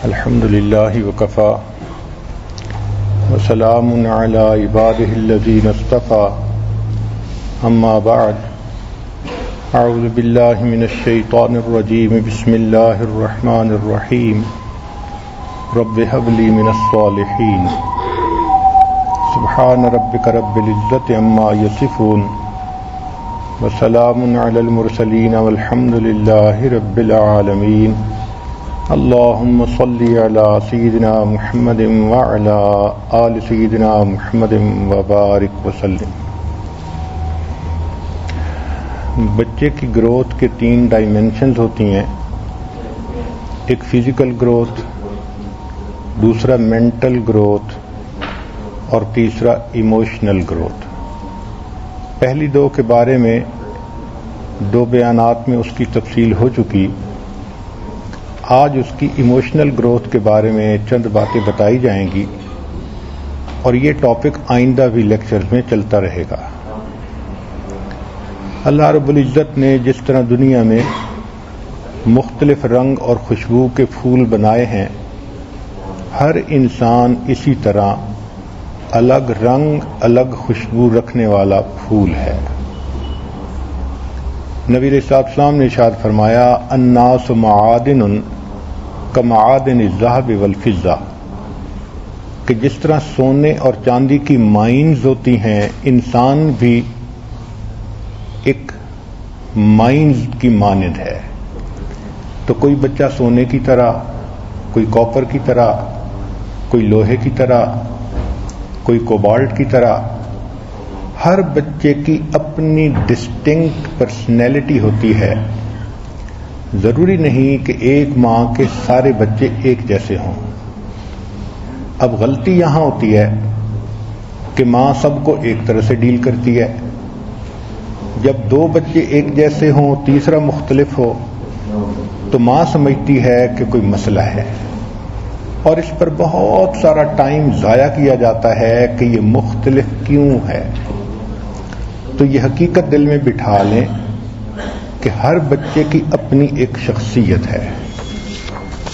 الحمد لله وكفى وسلام على عباده الذين اصطفى أما بعد أعوذ بالله من الشيطان الرجيم بسم الله الرحمن الرحيم رب هب لي من الصالحين سبحان ربك رب العزة عما يصفون وسلام على المرسلين والحمد لله رب العالمين اللهم صل على سيدنا محمد وعلى آل سيدنا محمد وبارک وسلم۔ بچے کی گروتھ کے 3 ڈائمینشنز ہوتی ہیں، ایک فزیکل گروتھ، دوسرا مینٹل گروتھ اور تیسرا ایموشنل گروتھ۔ پہلی 2 کے بارے میں 2 بیانات میں اس کی تفصیل ہو چکی، آج اس کی ایموشنل گروتھ کے بارے میں چند باتیں بتائی جائیں گی اور یہ ٹاپک آئندہ بھی لیکچرز میں چلتا رہے گا۔ اللہ رب العزت نے جس طرح دنیا میں مختلف رنگ اور خوشبو کے پھول بنائے ہیں، ہر انسان اسی طرح الگ رنگ الگ خوشبو رکھنے والا پھول ہے۔ نبی علیہ السلام نے ارشاد فرمایا الناس معادن کمعادن الذهب والفضہ، کہ جس طرح سونے اور چاندی کی مائنز ہوتی ہیں، انسان بھی ایک مائنز کی مانند ہے۔ تو کوئی بچہ سونے کی طرح، کوئی کاپر کی طرح، کوئی لوہے کی طرح، کوئی کوبالٹ کی طرح، ہر بچے کی اپنی ڈسٹنکٹ پرسنالٹی ہوتی ہے۔ ضروری نہیں کہ ایک ماں کے سارے بچے ایک جیسے ہوں۔ اب غلطی یہاں ہوتی ہے کہ ماں سب کو ایک طرح سے ڈیل کرتی ہے۔ جب 2 بچے ایک جیسے ہوں، تیسرا مختلف ہو، تو ماں سمجھتی ہے کہ کوئی مسئلہ ہے، اور اس پر بہت سارا ٹائم ضائع کیا جاتا ہے کہ یہ مختلف کیوں ہے۔ تو یہ حقیقت دل میں بٹھا لیں کہ ہر بچے کی اپنی ایک شخصیت ہے۔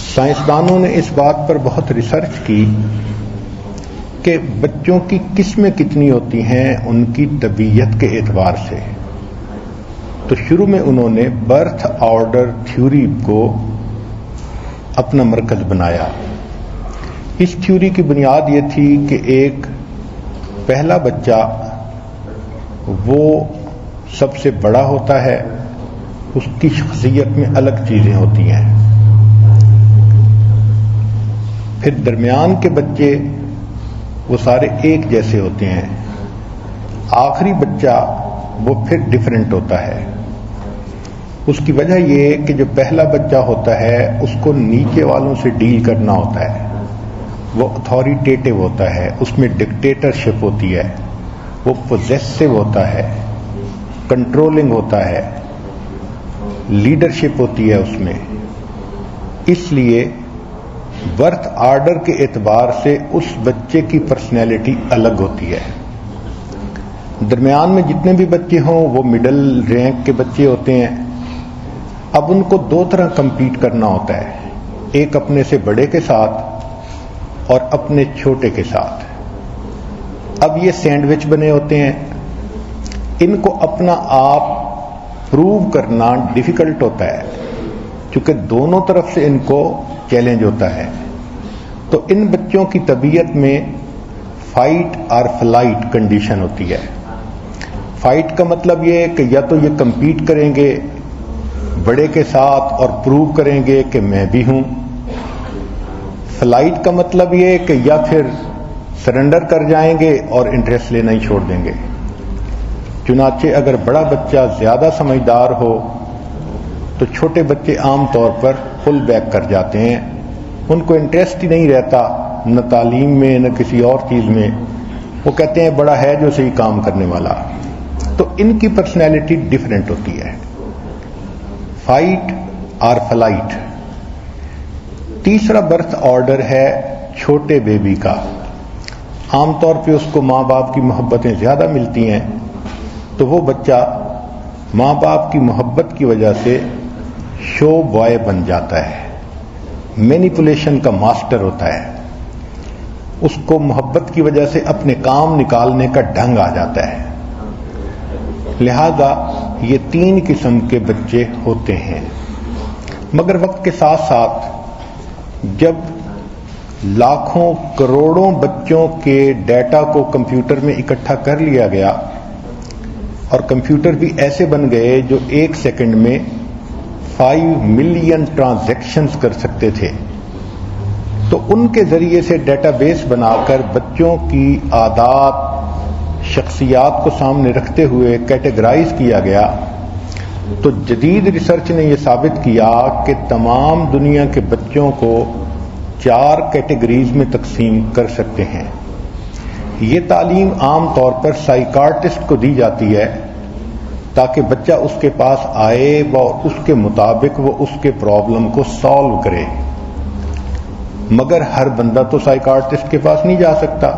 سائنسدانوں نے اس بات پر بہت ریسرچ کی کہ بچوں کی قسمیں کتنی ہوتی ہیں ان کی طبیعت کے اعتبار سے۔ تو شروع میں انہوں نے برتھ آرڈر تھیوری کو اپنا مرکز بنایا۔ اس تھیوری کی بنیاد یہ تھی کہ ایک پہلا بچہ وہ سب سے بڑا ہوتا ہے، اس کی شخصیت میں الگ چیزیں ہوتی ہیں۔ پھر درمیان کے بچے وہ سارے ایک جیسے ہوتے ہیں، آخری بچہ وہ پھر ڈیفرنٹ ہوتا ہے۔ اس کی وجہ یہ کہ جو پہلا بچہ ہوتا ہے اس کو نیچے والوں سے ڈیل کرنا ہوتا ہے، وہ اتھارٹیٹیو ہوتا ہے، اس میں ڈکٹیٹرشپ ہوتی ہے، وہ پوزیسو ہوتا ہے، کنٹرولنگ ہوتا ہے، لیڈرشپ ہوتی ہے اس میں۔ اس لیے برتھ آرڈر کے اعتبار سے اس بچے کی پرسنالٹی الگ ہوتی ہے۔ درمیان میں جتنے بھی بچے ہوں وہ مڈل رینک کے بچے ہوتے ہیں۔ اب ان کو 2 طرح کمپیٹ کرنا ہوتا ہے، ایک اپنے سے بڑے کے ساتھ اور اپنے چھوٹے کے ساتھ۔ اب یہ سینڈوچ بنے ہوتے ہیں، ان کو اپنا آپ پروو کرنا ڈیفیکلٹ ہوتا ہے، چونکہ دونوں طرف سے ان کو چیلنج ہوتا ہے۔ تو ان بچوں کی طبیعت میں فائٹ اور فلائٹ کنڈیشن ہوتی ہے۔ فائٹ کا مطلب یہ ہے کہ یا تو یہ کمپیٹ کریں گے بڑے کے ساتھ اور پروو کریں گے کہ میں بھی ہوں۔ فلائٹ کا مطلب یہ ہے کہ یا پھر سرنڈر کر جائیں گے اور انٹرسٹ لینا ہی چھوڑ دیں گے۔ چنانچہ اگر بڑا بچہ زیادہ سمجھدار ہو تو چھوٹے بچے عام طور پر پل بیک کر جاتے ہیں، ان کو انٹرسٹ ہی نہیں رہتا نہ تعلیم میں نہ کسی اور چیز میں، وہ کہتے ہیں بڑا ہے جو صحیح کام کرنے والا۔ تو ان کی پرسنالٹی ڈیفرنٹ ہوتی ہے، فائٹ اور فلائٹ۔ تیسرا برتھ آرڈر ہے چھوٹے بیبی کا۔ عام طور پہ اس کو ماں باپ کی محبتیں زیادہ ملتی ہیں، تو وہ بچہ ماں باپ کی محبت کی وجہ سے شو بوائے بن جاتا ہے، مینیپولیشن کا ماسٹر ہوتا ہے، اس کو محبت کی وجہ سے اپنے کام نکالنے کا ڈھنگ آ جاتا ہے۔ لہذا یہ 3 قسم کے بچے ہوتے ہیں۔ مگر وقت کے ساتھ ساتھ جب لاکھوں کروڑوں بچوں کے ڈیٹا کو کمپیوٹر میں اکٹھا کر لیا گیا اور کمپیوٹر بھی ایسے بن گئے جو 1 سیکنڈ میں 5 ملین ٹرانزیکشنز کر سکتے تھے، تو ان کے ذریعے سے ڈیٹا بیس بنا کر بچوں کی عادات، شخصیات کو سامنے رکھتے ہوئے کیٹیگرائز کیا گیا، تو جدید ریسرچ نے یہ ثابت کیا کہ تمام دنیا کے بچوں کو 4 کیٹیگریز میں تقسیم کر سکتے ہیں۔ یہ تعلیم عام طور پر سائیکارٹسٹ کو دی جاتی ہے تاکہ بچہ اس کے پاس آئے اور اس کے مطابق وہ اس کے پرابلم کو سالو کرے، مگر ہر بندہ تو سائیکارٹسٹ کے پاس نہیں جا سکتا۔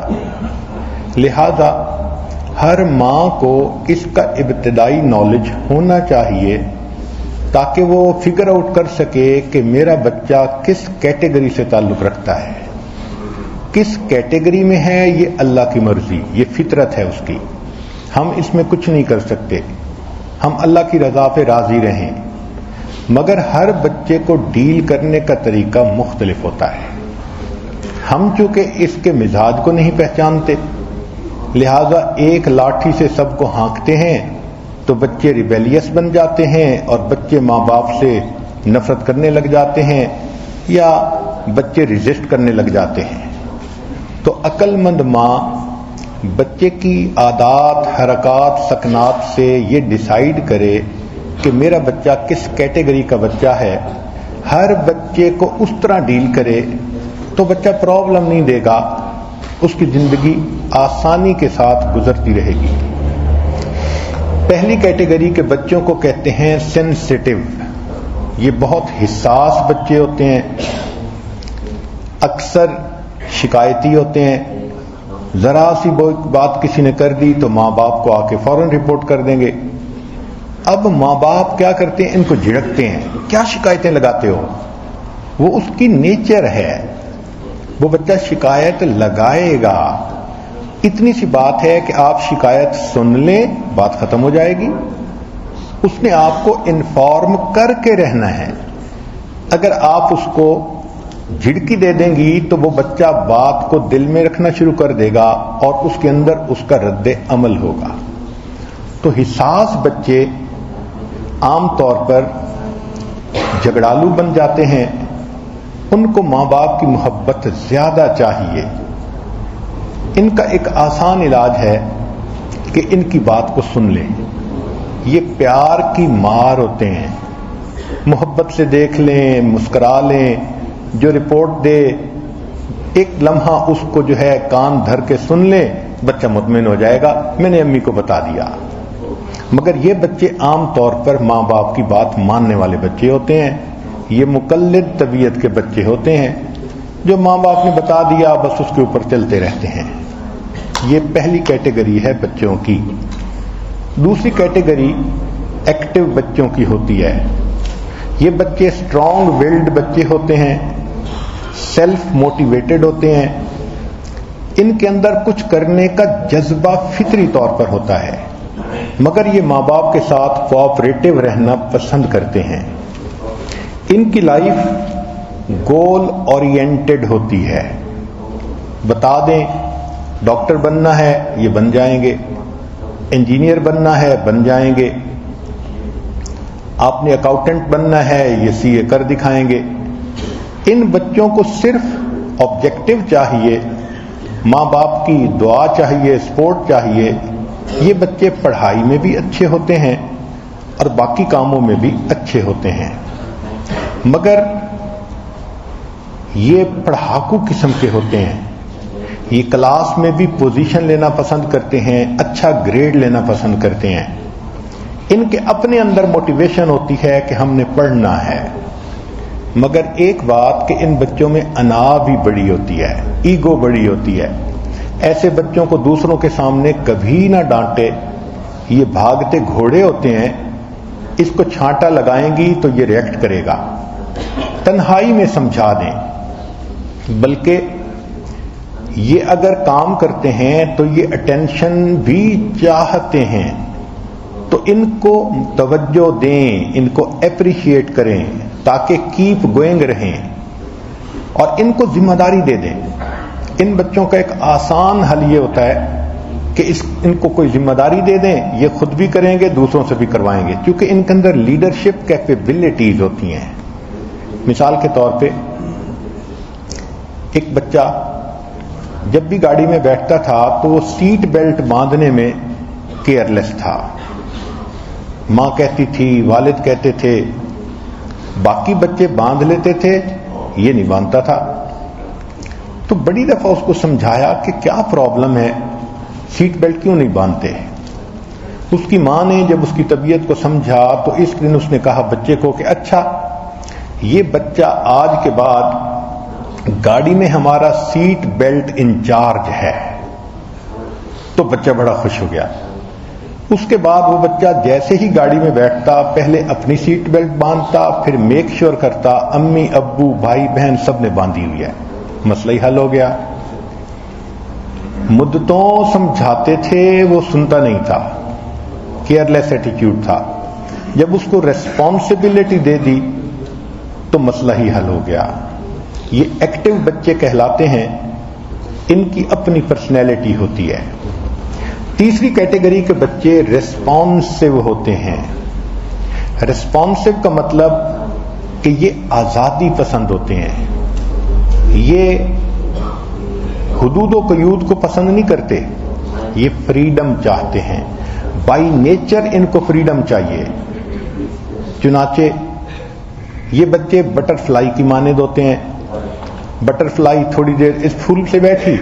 لہذا ہر ماں کو اس کا ابتدائی نالج ہونا چاہیے تاکہ وہ فگر آؤٹ کر سکے کہ میرا بچہ کس کیٹیگری سے تعلق رکھتا ہے، کس کیٹیگری میں ہے، یہ اللہ کی مرضی، یہ فطرت ہے اس کی، ہم اس میں کچھ نہیں کر سکتے، ہم اللہ کی رضا پہ راضی رہیں۔ مگر ہر بچے کو ڈیل کرنے کا طریقہ مختلف ہوتا ہے۔ ہم چونکہ اس کے مزاج کو نہیں پہچانتے، لہذا ایک لاٹھی سے سب کو ہانکتے ہیں تو بچے ریبیلیس بن جاتے ہیں اور بچے ماں باپ سے نفرت کرنے لگ جاتے ہیں یا بچے ریزسٹ کرنے لگ جاتے ہیں۔ تو عقل مند ماں بچے کی عادات، حرکات، سکنات سے یہ ڈیسائیڈ کرے کہ میرا بچہ کس کیٹیگری کا بچہ ہے، ہر بچے کو اس طرح ڈیل کرے تو بچہ پرابلم نہیں دے گا، اس کی زندگی آسانی کے ساتھ گزرتی رہے گی۔ پہلی کیٹیگری کے بچوں کو کہتے ہیں سینسٹیو۔ یہ بہت حساس بچے ہوتے ہیں، اکثر شکایتی ہوتے ہیں، ذرا سی بات کسی نے کر دی تو ماں باپ کو آ کے فوراً رپورٹ کر دیں گے۔ اب ماں باپ کیا کرتے ہیں؟ ان کو جھڑکتے ہیں، کیا شکایتیں لگاتے ہو؟ وہ اس کی نیچر ہے، وہ بچہ شکایت لگائے گا۔ اتنی سی بات ہے کہ آپ شکایت سن لیں، بات ختم ہو جائے گی۔ اس نے آپ کو انفارم کر کے رہنا ہے۔ اگر آپ اس کو جھڑکی دے دیں گی تو وہ بچہ بات کو دل میں رکھنا شروع کر دے گا اور اس کے اندر اس کا رد عمل ہوگا۔ تو حساس بچے عام طور پر جھگڑالو بن جاتے ہیں، ان کو ماں باپ کی محبت زیادہ چاہیے۔ ان کا ایک آسان علاج ہے کہ ان کی بات کو سن لیں۔ یہ پیار کی مار ہوتے ہیں، محبت سے دیکھ لیں، مسکرا لیں، جو رپورٹ دے ایک لمحہ اس کو جو ہے کان دھر کے سن لیں، بچہ مطمئن ہو جائے گا، میں نے امی کو بتا دیا۔ مگر یہ بچے عام طور پر ماں باپ کی بات ماننے والے بچے ہوتے ہیں، یہ مقلد طبیعت کے بچے ہوتے ہیں، جو ماں باپ نے بتا دیا بس اس کے اوپر چلتے رہتے ہیں۔ یہ پہلی کیٹیگری ہے بچوں کی۔ دوسری کیٹیگری ایکٹیو بچوں کی ہوتی ہے۔ یہ بچے اسٹرانگ ویلڈ بچے ہوتے ہیں، سیلف موٹیویٹڈ ہوتے ہیں، ان کے اندر کچھ کرنے کا جذبہ فطری طور پر ہوتا ہے، مگر یہ ماں باپ کے ساتھ کوآپریٹو رہنا پسند کرتے ہیں۔ ان کی لائف گول اورینٹڈ ہوتی ہے، بتا دیں ڈاکٹر بننا ہے یہ بن جائیں گے، انجینئر بننا ہے بن جائیں گے، آپ نے اکاؤنٹنٹ بننا ہے یہ سی اے کر دکھائیں گے۔ ان بچوں کو صرف آبجیکٹو چاہیے، ماں باپ کی دعا چاہیے، سپورٹ چاہیے۔ یہ بچے پڑھائی میں بھی اچھے ہوتے ہیں اور باقی کاموں میں بھی اچھے ہوتے ہیں، مگر یہ پڑھاکو قسم کے ہوتے ہیں، یہ کلاس میں بھی پوزیشن لینا پسند کرتے ہیں، اچھا گریڈ لینا پسند کرتے ہیں۔ ان کے اپنے اندر موٹیویشن ہوتی ہے کہ ہم نے پڑھنا ہے، مگر ایک بات کہ ان بچوں میں انا بھی بڑی ہوتی ہے، ایگو بڑی ہوتی ہے۔ ایسے بچوں کو دوسروں کے سامنے کبھی نہ ڈانٹے، یہ بھاگتے گھوڑے ہوتے ہیں، اس کو چھانٹا لگائیں گی تو یہ ریئیکٹ کرے گا۔ تنہائی میں سمجھا دیں، بلکہ یہ اگر کام کرتے ہیں تو یہ اٹینشن بھی چاہتے ہیں، تو ان کو توجہ دیں، ان کو اپریشیٹ کریں تاکہ کیپ گوئنگ رہیں، اور ان کو ذمہ داری دے دیں۔ ان بچوں کا ایک آسان حل یہ ہوتا ہے کہ ان کو کوئی ذمہ داری دے دیں، یہ خود بھی کریں گے، دوسروں سے بھی کروائیں گے، کیونکہ ان کے اندر لیڈرشپ کیپیبلٹیز ہوتی ہیں۔ مثال کے طور پہ ایک بچہ جب بھی گاڑی میں بیٹھتا تھا تو وہ سیٹ بیلٹ باندھنے میں کیئرلیس تھا۔ ماں کہتی تھی، والد کہتے تھے، باقی بچے باندھ لیتے تھے، یہ نہیں باندھتا تھا۔ تو بڑی دفعہ اس کو سمجھایا کہ کیا پرابلم ہے، سیٹ بیلٹ کیوں نہیں باندھتے؟ اس کی ماں نے جب اس کی طبیعت کو سمجھا تو اس دن اس نے کہا بچے کو کہ اچھا، یہ بچہ آج کے بعد گاڑی میں ہمارا سیٹ بیلٹ انچارج ہے۔ تو بچہ بڑا خوش ہو گیا۔ اس کے بعد وہ بچہ جیسے ہی گاڑی میں بیٹھتا پہلے اپنی سیٹ بیلٹ باندھتا، پھر میک شور کرتا امی ابو بھائی بہن سب نے باندھی ہوئی ہے، مسئلہ ہی حل ہو گیا۔ مدتوں سمجھاتے تھے، وہ سنتا نہیں تھا، کیئرلیس ایٹیٹیوڈ تھا۔ جب اس کو ریسپانسبلٹی دے دی تو مسئلہ ہی حل ہو گیا۔ یہ ایکٹیو بچے کہلاتے ہیں، ان کی اپنی پرسنالٹی ہوتی ہے۔ تیسری کیٹیگری کے بچے ریسپانسو ہوتے ہیں۔ ریسپانسو کا مطلب کہ یہ آزادی پسند ہوتے ہیں، یہ حدود و قیود کو پسند نہیں کرتے، یہ فریڈم چاہتے ہیں، بائی نیچر ان کو فریڈم چاہیے۔ چنانچہ یہ بچے بٹر فلائی کی مانند ہوتے ہیں۔ بٹر فلائی تھوڑی دیر اس پھول سے بیٹھی،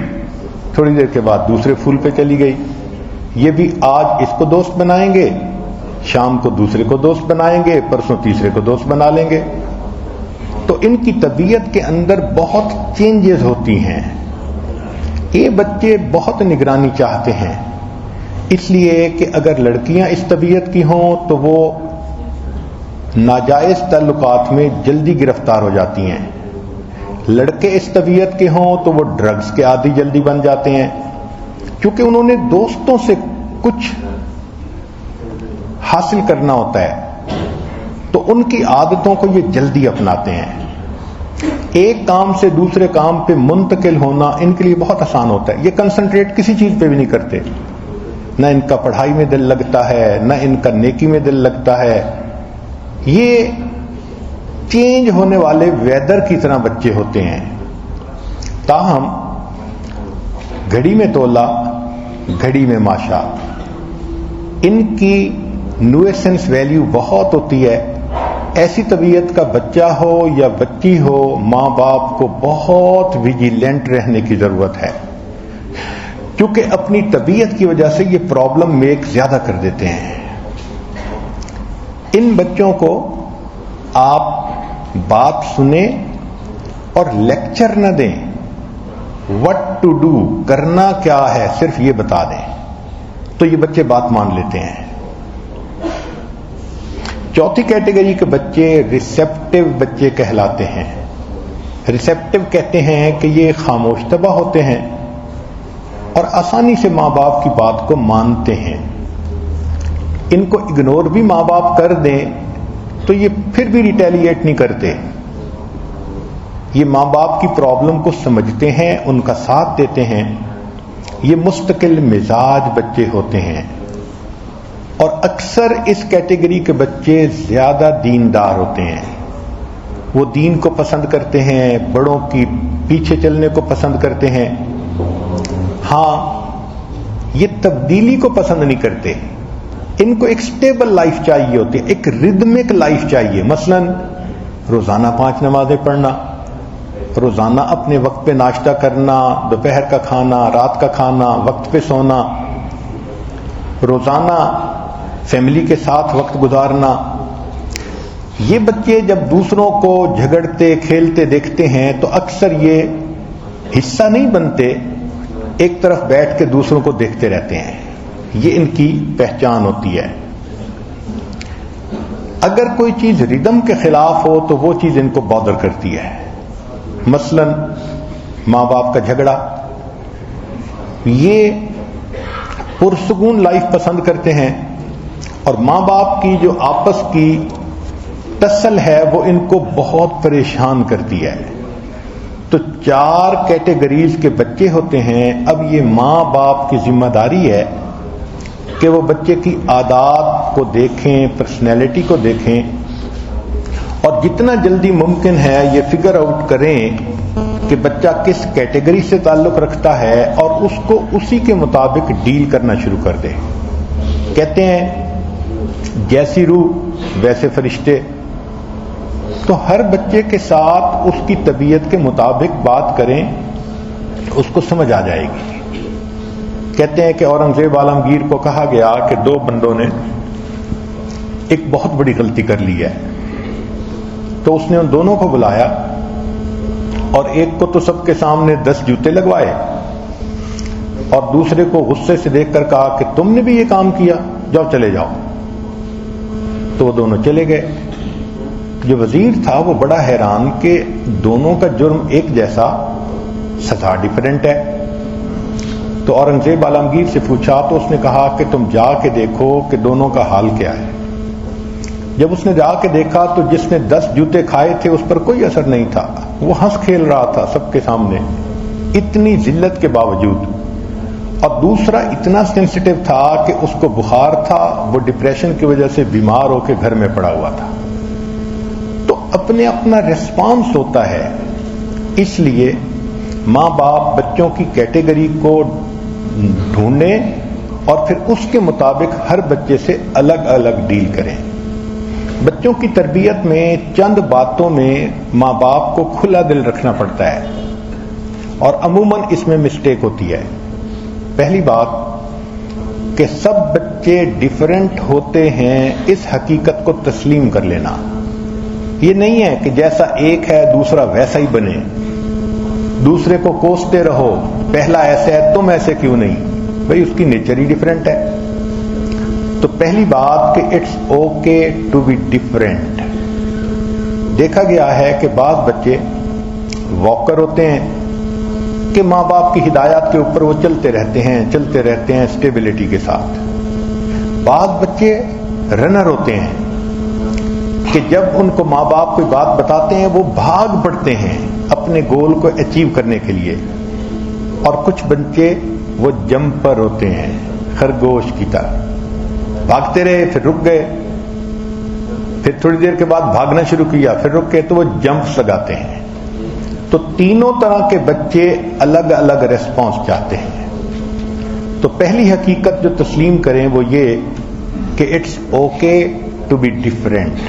تھوڑی دیر کے بعد دوسرے پھول پہ چلی گئی۔ یہ بھی آج اس کو دوست بنائیں گے، شام کو دوسرے کو دوست بنائیں گے، پرسوں تیسرے کو دوست بنا لیں گے۔ تو ان کی طبیعت کے اندر بہت چینجز ہوتی ہیں۔ یہ بچے بہت نگرانی چاہتے ہیں، اس لیے کہ اگر لڑکیاں اس طبیعت کی ہوں تو وہ ناجائز تعلقات میں جلدی گرفتار ہو جاتی ہیں، لڑکے اس طبیعت کے ہوں تو وہ ڈرگز کے عادی جلدی بن جاتے ہیں، کیونکہ انہوں نے دوستوں سے کچھ حاصل کرنا ہوتا ہے، تو ان کی عادتوں کو یہ جلدی اپناتے ہیں۔ ایک کام سے دوسرے کام پہ منتقل ہونا ان کے لیے بہت آسان ہوتا ہے، یہ کنسنٹریٹ کسی چیز پہ بھی نہیں کرتے، نہ ان کا پڑھائی میں دل لگتا ہے، نہ ان کا نیکی میں دل لگتا ہے۔ یہ چینج ہونے والے ویدر کی طرح بچے ہوتے ہیں۔ تاہم گھڑی میں تولا گھڑی میں ماشا، ان کی نویسنس ویلیو بہت ہوتی ہے۔ ایسی طبیعت کا بچہ ہو یا بچی ہو، ماں باپ کو بہت ویجیلنٹ رہنے کی ضرورت ہے، کیونکہ اپنی طبیعت کی وجہ سے یہ پرابلم میک زیادہ کر دیتے ہیں۔ ان بچوں کو آپ بات سنیں اور لیکچر نہ دیں، وٹ ٹو ڈو، کرنا کیا ہے صرف یہ بتا دیں، تو یہ بچے بات مان لیتے ہیں۔ چوتھی کیٹیگری کے بچے ریسیپٹیو بچے کہلاتے ہیں۔ ریسیپٹیو کہتے ہیں کہ یہ خاموش طبع ہوتے ہیں اور آسانی سے ماں باپ کی بات کو مانتے ہیں۔ ان کو اگنور بھی ماں باپ کر دیں تو یہ پھر بھی ریٹیلیٹ نہیں کرتے، یہ ماں باپ کی پرابلم کو سمجھتے ہیں، ان کا ساتھ دیتے ہیں۔ یہ مستقل مزاج بچے ہوتے ہیں، اور اکثر اس کیٹیگری کے بچے زیادہ دیندار ہوتے ہیں۔ وہ دین کو پسند کرتے ہیں، بڑوں کی پیچھے چلنے کو پسند کرتے ہیں۔ ہاں، یہ تبدیلی کو پسند نہیں کرتے، ان کو ایک سٹیبل لائف چاہیے ہوتی ہے، ایک ردمک لائف چاہیے۔ مثلا روزانہ 5 نمازیں پڑھنا، روزانہ اپنے وقت پہ ناشتہ کرنا، دوپہر کا کھانا، رات کا کھانا، وقت پہ سونا، روزانہ فیملی کے ساتھ وقت گزارنا۔ یہ بچے جب دوسروں کو جھگڑتے کھیلتے دیکھتے ہیں تو اکثر یہ حصہ نہیں بنتے، ایک طرف بیٹھ کے دوسروں کو دیکھتے رہتے ہیں، یہ ان کی پہچان ہوتی ہے۔ اگر کوئی چیز ردم کے خلاف ہو تو وہ چیز ان کو بادر کرتی ہے. مثلا ماں باپ کا جھگڑا، یہ پرسکون لائف پسند کرتے ہیں، اور ماں باپ کی جو آپس کی ٹسل ہے وہ ان کو بہت پریشان کرتی ہے. تو 4 کیٹیگریز کے بچے ہوتے ہیں. اب یہ ماں باپ کی ذمہ داری ہے کہ وہ بچے کی عادات کو دیکھیں، پرسنالٹی کو دیکھیں، اور جتنا جلدی ممکن ہے یہ فگر آؤٹ کریں کہ بچہ کس کیٹیگری سے تعلق رکھتا ہے اور اس کو اسی کے مطابق ڈیل کرنا شروع کر دیں. کہتے ہیں جیسی روح ویسے فرشتے. تو ہر بچے کے ساتھ اس کی طبیعت کے مطابق بات کریں، اس کو سمجھ آ جائے گی. کہتے ہیں کہ اورنگزیب عالمگیر کو کہا گیا کہ 2 بندوں نے ایک بہت بڑی غلطی کر لی ہے. تو اس نے ان دونوں کو بلایا اور ایک کو تو سب کے سامنے 10 جوتے لگوائے اور دوسرے کو غصے سے دیکھ کر کہا کہ تم نے بھی یہ کام کیا، جاؤ چلے جاؤ. تو وہ دونوں چلے گئے. جو وزیر تھا وہ بڑا حیران کہ دونوں کا جرم ایک جیسا، سزا ڈیفرنٹ ہے. تو اورنگزیب عالمگیر سے پوچھا تو اس نے کہا کہ تم جا کے دیکھو کہ دونوں کا حال کیا ہے. جب اس نے جا کے دیکھا تو جس نے 10 جوتے کھائے تھے اس پر کوئی اثر نہیں تھا، وہ ہنس کھیل رہا تھا سب کے سامنے اتنی ذلت کے باوجود. اور دوسرا اتنا سینسٹیو تھا کہ اس کو بخار تھا، وہ ڈپریشن کی وجہ سے بیمار ہو کے گھر میں پڑا ہوا تھا. تو اپنے اپنا ریسپانس ہوتا ہے. اس لیے ماں باپ بچوں کی کیٹیگری کو ڈھونڈیں اور پھر اس کے مطابق ہر بچے سے الگ الگ ڈیل کریں. بچوں کی تربیت میں چند باتوں میں ماں باپ کو کھلا دل رکھنا پڑتا ہے اور عموماً اس میں مسٹیک ہوتی ہے. پہلی بات کہ سب بچے ڈیفرنٹ ہوتے ہیں، اس حقیقت کو تسلیم کر لینا. یہ نہیں ہے کہ جیسا ایک ہے دوسرا ویسا ہی بنے، دوسرے کو کوستے رہو پہلا ایسا ہے تم ایسے کیوں نہیں. بھئی اس کی نیچر ہی ڈیفرنٹ ہے. تو پہلی بات کہ it's okay to be different. دیکھا گیا ہے کہ بعض بچے واکر ہوتے ہیں کہ ماں باپ کی ہدایات کے اوپر وہ چلتے رہتے ہیں اسٹیبلٹی کے ساتھ. بعض بچے رنر ہوتے ہیں کہ جب ان کو ماں باپ کوئی بات بتاتے ہیں وہ بھاگ پڑتے ہیں اپنے گول کو اچیو کرنے کے لیے. اور کچھ بچے وہ جمپر ہوتے ہیں، خرگوش کی طرح بھاگتے رہے، پھر رک گئے، پھر تھوڑی دیر کے بعد بھاگنا شروع کیا، پھر رک گئے، تو وہ جمپس لگاتے ہیں. تو تینوں طرح کے بچے الگ الگ ریسپانس چاہتے ہیں. تو پہلی حقیقت جو تسلیم کریں وہ یہ کہ it's okay to be different.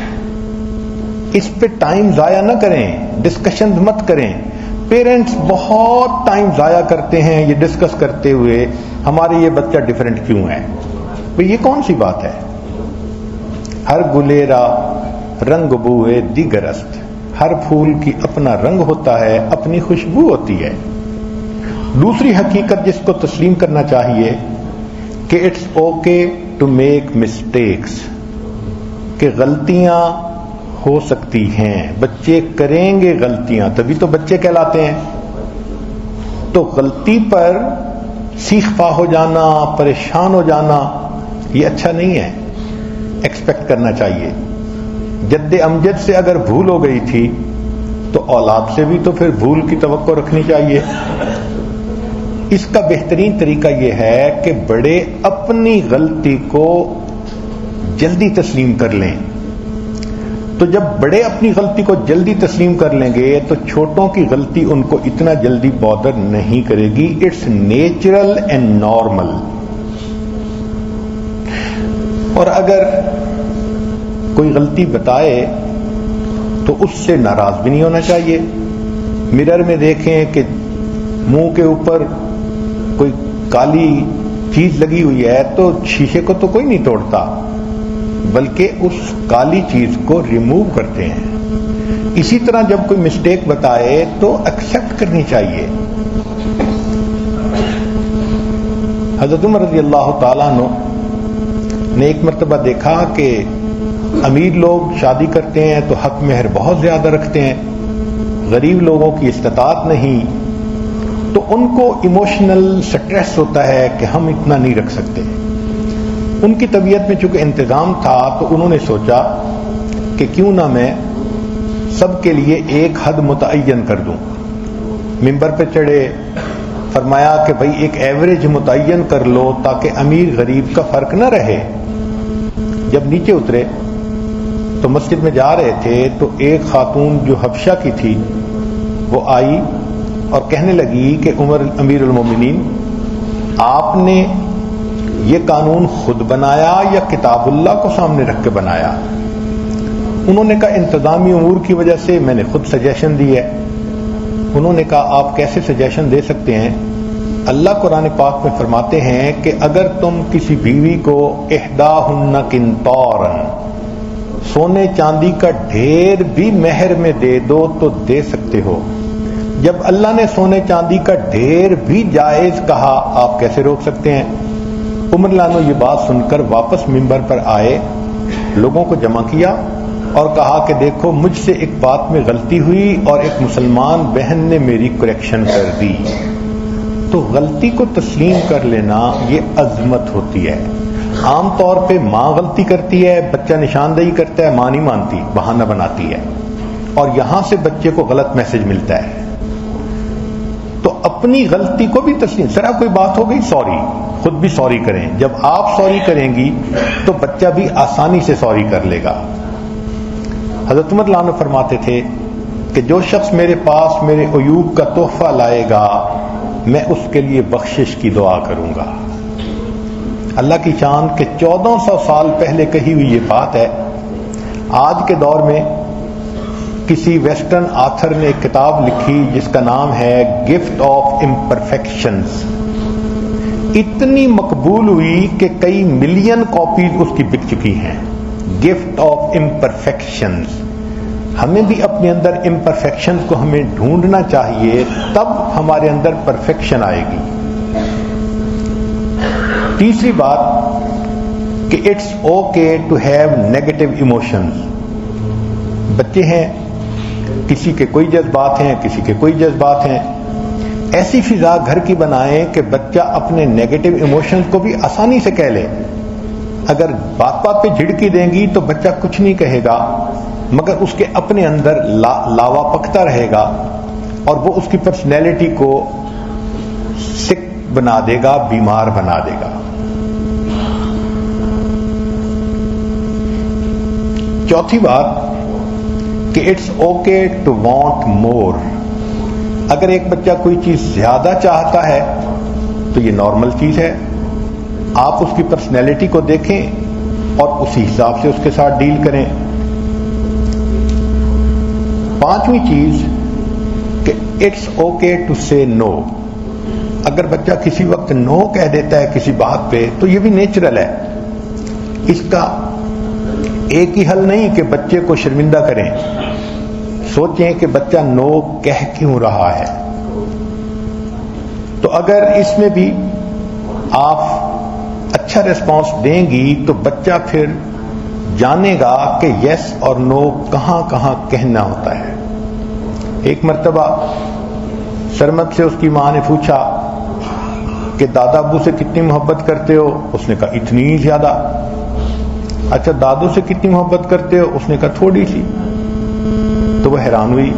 اس پہ ٹائم ضائع نہ کریں، ڈسکشن مت کریں. پیرنٹس بہت ٹائم ضائع کرتے ہیں یہ ڈسکس کرتے ہوئے ہمارے یہ بچہ ڈفرینٹ کیوں ہے. یہ کون سی بات ہے؟ ہر گلیرا رنگ بوئے دیگرست. ہر پھول کی اپنا رنگ ہوتا ہے، اپنی خوشبو ہوتی ہے. دوسری حقیقت جس کو تسلیم کرنا چاہیے کہ it's okay to make mistakes, کہ غلطیاں ہو سکتی ہیں، بچے کریں گے غلطیاں، تبھی تو بچے کہلاتے ہیں. تو غلطی پر سیخ پا ہو جانا، پریشان ہو جانا یہ اچھا نہیں ہے. ایکسپیکٹ کرنا چاہیے. جد امجد سے اگر بھول ہو گئی تھی تو اولاد سے بھی تو پھر بھول کی توقع رکھنی چاہیے. اس کا بہترین طریقہ یہ ہے کہ بڑے اپنی غلطی کو جلدی تسلیم کر لیں. تو جب بڑے اپنی غلطی کو جلدی تسلیم کر لیں گے تو چھوٹوں کی غلطی ان کو اتنا جلدی بادر نہیں کرے گی. It's natural and normal. اور اگر کوئی غلطی بتائے تو اس سے ناراض بھی نہیں ہونا چاہیے. مرر میں دیکھیں کہ منہ کے اوپر کوئی کالی چیز لگی ہوئی ہے تو شیشے کو تو کوئی نہیں توڑتا، بلکہ اس کالی چیز کو ریموو کرتے ہیں. اسی طرح جب کوئی مسٹیک بتائے تو ایکسپٹ کرنی چاہیے. حضرت عمر رضی اللہ تعالیٰ عنہ نے ایک مرتبہ دیکھا کہ امیر لوگ شادی کرتے ہیں تو حق مہر بہت زیادہ رکھتے ہیں، غریب لوگوں کی استطاعت نہیں، تو ان کو ایموشنل سٹریس ہوتا ہے کہ ہم اتنا نہیں رکھ سکتے۔ ان کی طبیعت میں چونکہ انتظام تھا تو انہوں نے سوچا کہ کیوں نہ میں سب کے لیے ایک حد متعین کر دوں۔ ممبر پہ چڑھے، فرمایا کہ بھئی ایک ایوریج متعین کر لو تاکہ امیر غریب کا فرق نہ رہے۔ جب نیچے اترے تو مسجد میں جا رہے تھے تو ایک خاتون جو حبشہ کی تھی وہ آئی اور کہنے لگی کہ عمر امیر المومنین، آپ نے یہ قانون خود بنایا یا کتاب اللہ کو سامنے رکھ کے بنایا؟ انہوں نے کہا انتظامی امور کی وجہ سے میں نے خود سجیشن دی ہے۔ انہوں نے کہا آپ کیسے سجیشن دے سکتے ہیں؟ اللہ قرآن پاک میں فرماتے ہیں کہ اگر تم کسی بیوی کو احداہن قنطارا، سونے چاندی کا ڈھیر بھی مہر میں دے دو تو دے سکتے ہو۔ جب اللہ نے سونے چاندی کا ڈھیر بھی جائز کہا، آپ کیسے روک سکتے ہیں؟ عمر لانو یہ بات سن کر واپس ممبر پر آئے، لوگوں کو جمع کیا اور کہا کہ دیکھو مجھ سے ایک بات میں غلطی ہوئی اور ایک مسلمان بہن نے میری کریکشن کر دی۔ تو غلطی کو تسلیم کر لینا یہ عظمت ہوتی ہے۔ عام طور پہ ماں غلطی کرتی ہے، بچہ نشاندہی کرتا ہے، ماں نہیں مانتی، بہانہ بناتی ہے، اور یہاں سے بچے کو غلط میسج ملتا ہے۔ تو اپنی غلطی کو بھی تسلیم، ذرا کوئی بات ہو گئی سوری، خود بھی سوری کریں۔ جب آپ سوری کریں گی تو بچہ بھی آسانی سے سوری کر لے گا۔ حضرت عمر لانا فرماتے تھے کہ جو شخص میرے پاس میرے عیوب کا تحفہ لائے گا میں اس کے لیے بخشش کی دعا کروں گا۔ اللہ کی شان کہ 1400 سال پہلے کہی ہوئی یہ بات ہے۔ آج کے دور میں کسی ویسٹرن آتھر نے ایک کتاب لکھی جس کا نام ہے گفٹ آف امپرفیکشنز، اتنی مقبول ہوئی کہ کئی ملین کاپیز اس کی بک چکی ہیں۔ گفٹ آف امپرفیکشنز، ہمیں بھی اپنے اندر امپرفیکشن کو ہمیں ڈھونڈنا چاہیے، تب ہمارے اندر پرفیکشن آئے گی۔ تیسری بات کہ it's okay to have negative emotions. بچے ہیں، کسی کے کوئی جذبات ہیں، کسی کے کوئی جذبات ہیں، ایسی فضا گھر کی بنائیں کہ بچہ اپنے نیگیٹو ایموشنز کو بھی آسانی سے کہہ لے۔ اگر بات بات پہ جھڑکی دیں گی تو بچہ کچھ نہیں کہے گا، مگر اس کے اپنے اندر لاوا پکتا رہے گا اور وہ اس کی پرسنالٹی کو سک بنا دے گا، بیمار بنا دے گا۔ چوتھی بات کہ it's okay to want more. اگر ایک بچہ کوئی چیز زیادہ چاہتا ہے تو یہ نارمل چیز ہے، آپ اس کی پرسنالٹی کو دیکھیں اور اسی حساب سے اس کے ساتھ ڈیل کریں۔ پانچویں چیز کہ اٹس اوکے ٹو سے نو۔ اگر بچہ کسی وقت نو کہہ دیتا ہے کسی بات پہ تو یہ بھی نیچرل ہے، اس کا ایک ہی حل نہیں کہ بچے کو شرمندہ کریں، سوچیں کہ بچہ نو کہہ کیوں رہا ہے۔ تو اگر اس میں بھی آپ اچھا ریسپانس دیں گی تو بچہ پھر جانے گا کہ یس اور نو کہاں کہاں کہنا ہوتا ہے۔ ایک مرتبہ سرمد سے اس کی ماں نے پوچھا کہ دادا ابو سے کتنی محبت کرتے ہو؟ اس نے کہا اتنی زیادہ۔ اچھا دادو سے کتنی محبت کرتے ہو؟ اس نے کہا تھوڑی سی۔ تو وہ حیران ہوئی،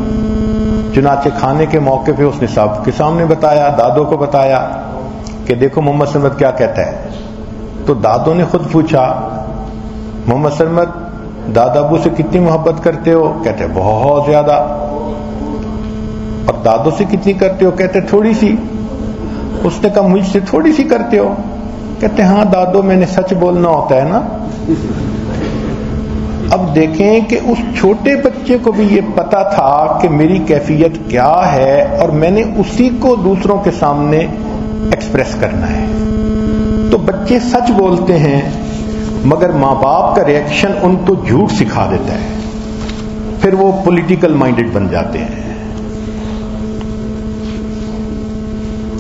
چنانچہ کھانے کے موقع پہ اس نے سب کے سامنے بتایا، دادو کو بتایا کہ دیکھو محمد سرمد کیا کہتا ہے۔ تو دادو نے خود پوچھا محمد سرمد دادا ابو سے کتنی محبت کرتے ہو؟ کہتے بہت زیادہ۔ اور دادو سے کتنی کرتے ہو؟ کہتے تھوڑی سی۔ اس نے کہا مجھ سے تھوڑی سی کرتے ہو؟ کہتے ہاں دادو میں نے سچ بولنا ہوتا ہے نا۔ اب دیکھیں کہ اس چھوٹے بچے کو بھی یہ پتا تھا کہ میری کیفیت کیا ہے اور میں نے اسی کو دوسروں کے سامنے ایکسپریس کرنا ہے۔ تو بچے سچ بولتے ہیں مگر ماں باپ کا ریئیکشن ان کو جھوٹ سکھا دیتا ہے، پھر وہ پولیٹیکل مائنڈڈ بن جاتے ہیں۔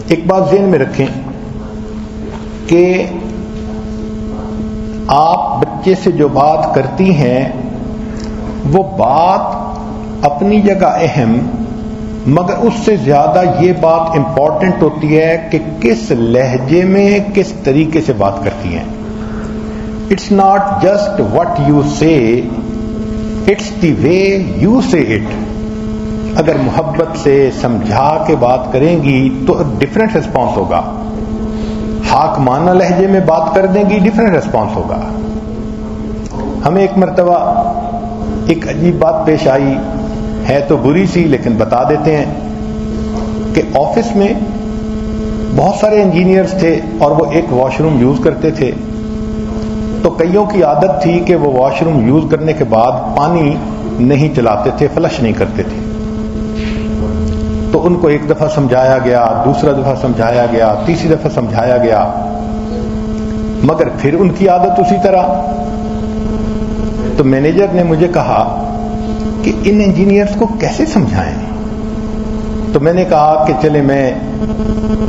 ایک بات ذہن میں رکھیں کہ آپ بچے سے جو بات کرتی ہیں وہ بات اپنی جگہ اہم، مگر اس سے زیادہ یہ بات امپورٹنٹ ہوتی ہے کہ کس لہجے میں کس طریقے سے بات کرتی ہیں. It's not just what you say, it's the way you say it. اگر محبت سے سمجھا کے بات کریں گی تو ڈفرینٹ رسپانس ہوگا. حاکمانہ لہجے میں بات کر دیں گی، ڈفرینٹ رسپانس ہوگا. ہمیں ایک مرتبہ ایک عجیب بات پیش آئی ہے، تو بری سی لیکن بتا دیتے ہیں کہ آفس میں بہت سارے انجینئرز تھے اور وہ ایک واش روم یوز کرتے تھے. تو کئیوں کی عادت تھی کہ وہ واش روم یوز کرنے کے بعد پانی نہیں چلاتے تھے، فلش نہیں کرتے تھے. تو ان کو ایک دفعہ سمجھایا گیا، دوسرا دفعہ سمجھایا گیا، تیسری دفعہ سمجھایا گیا، مگر پھر ان کی عادت اسی طرح. تو مینیجر نے مجھے کہا کہ ان انجینئرز کو کیسے سمجھائیں. تو میں نے کہا کہ چلے میں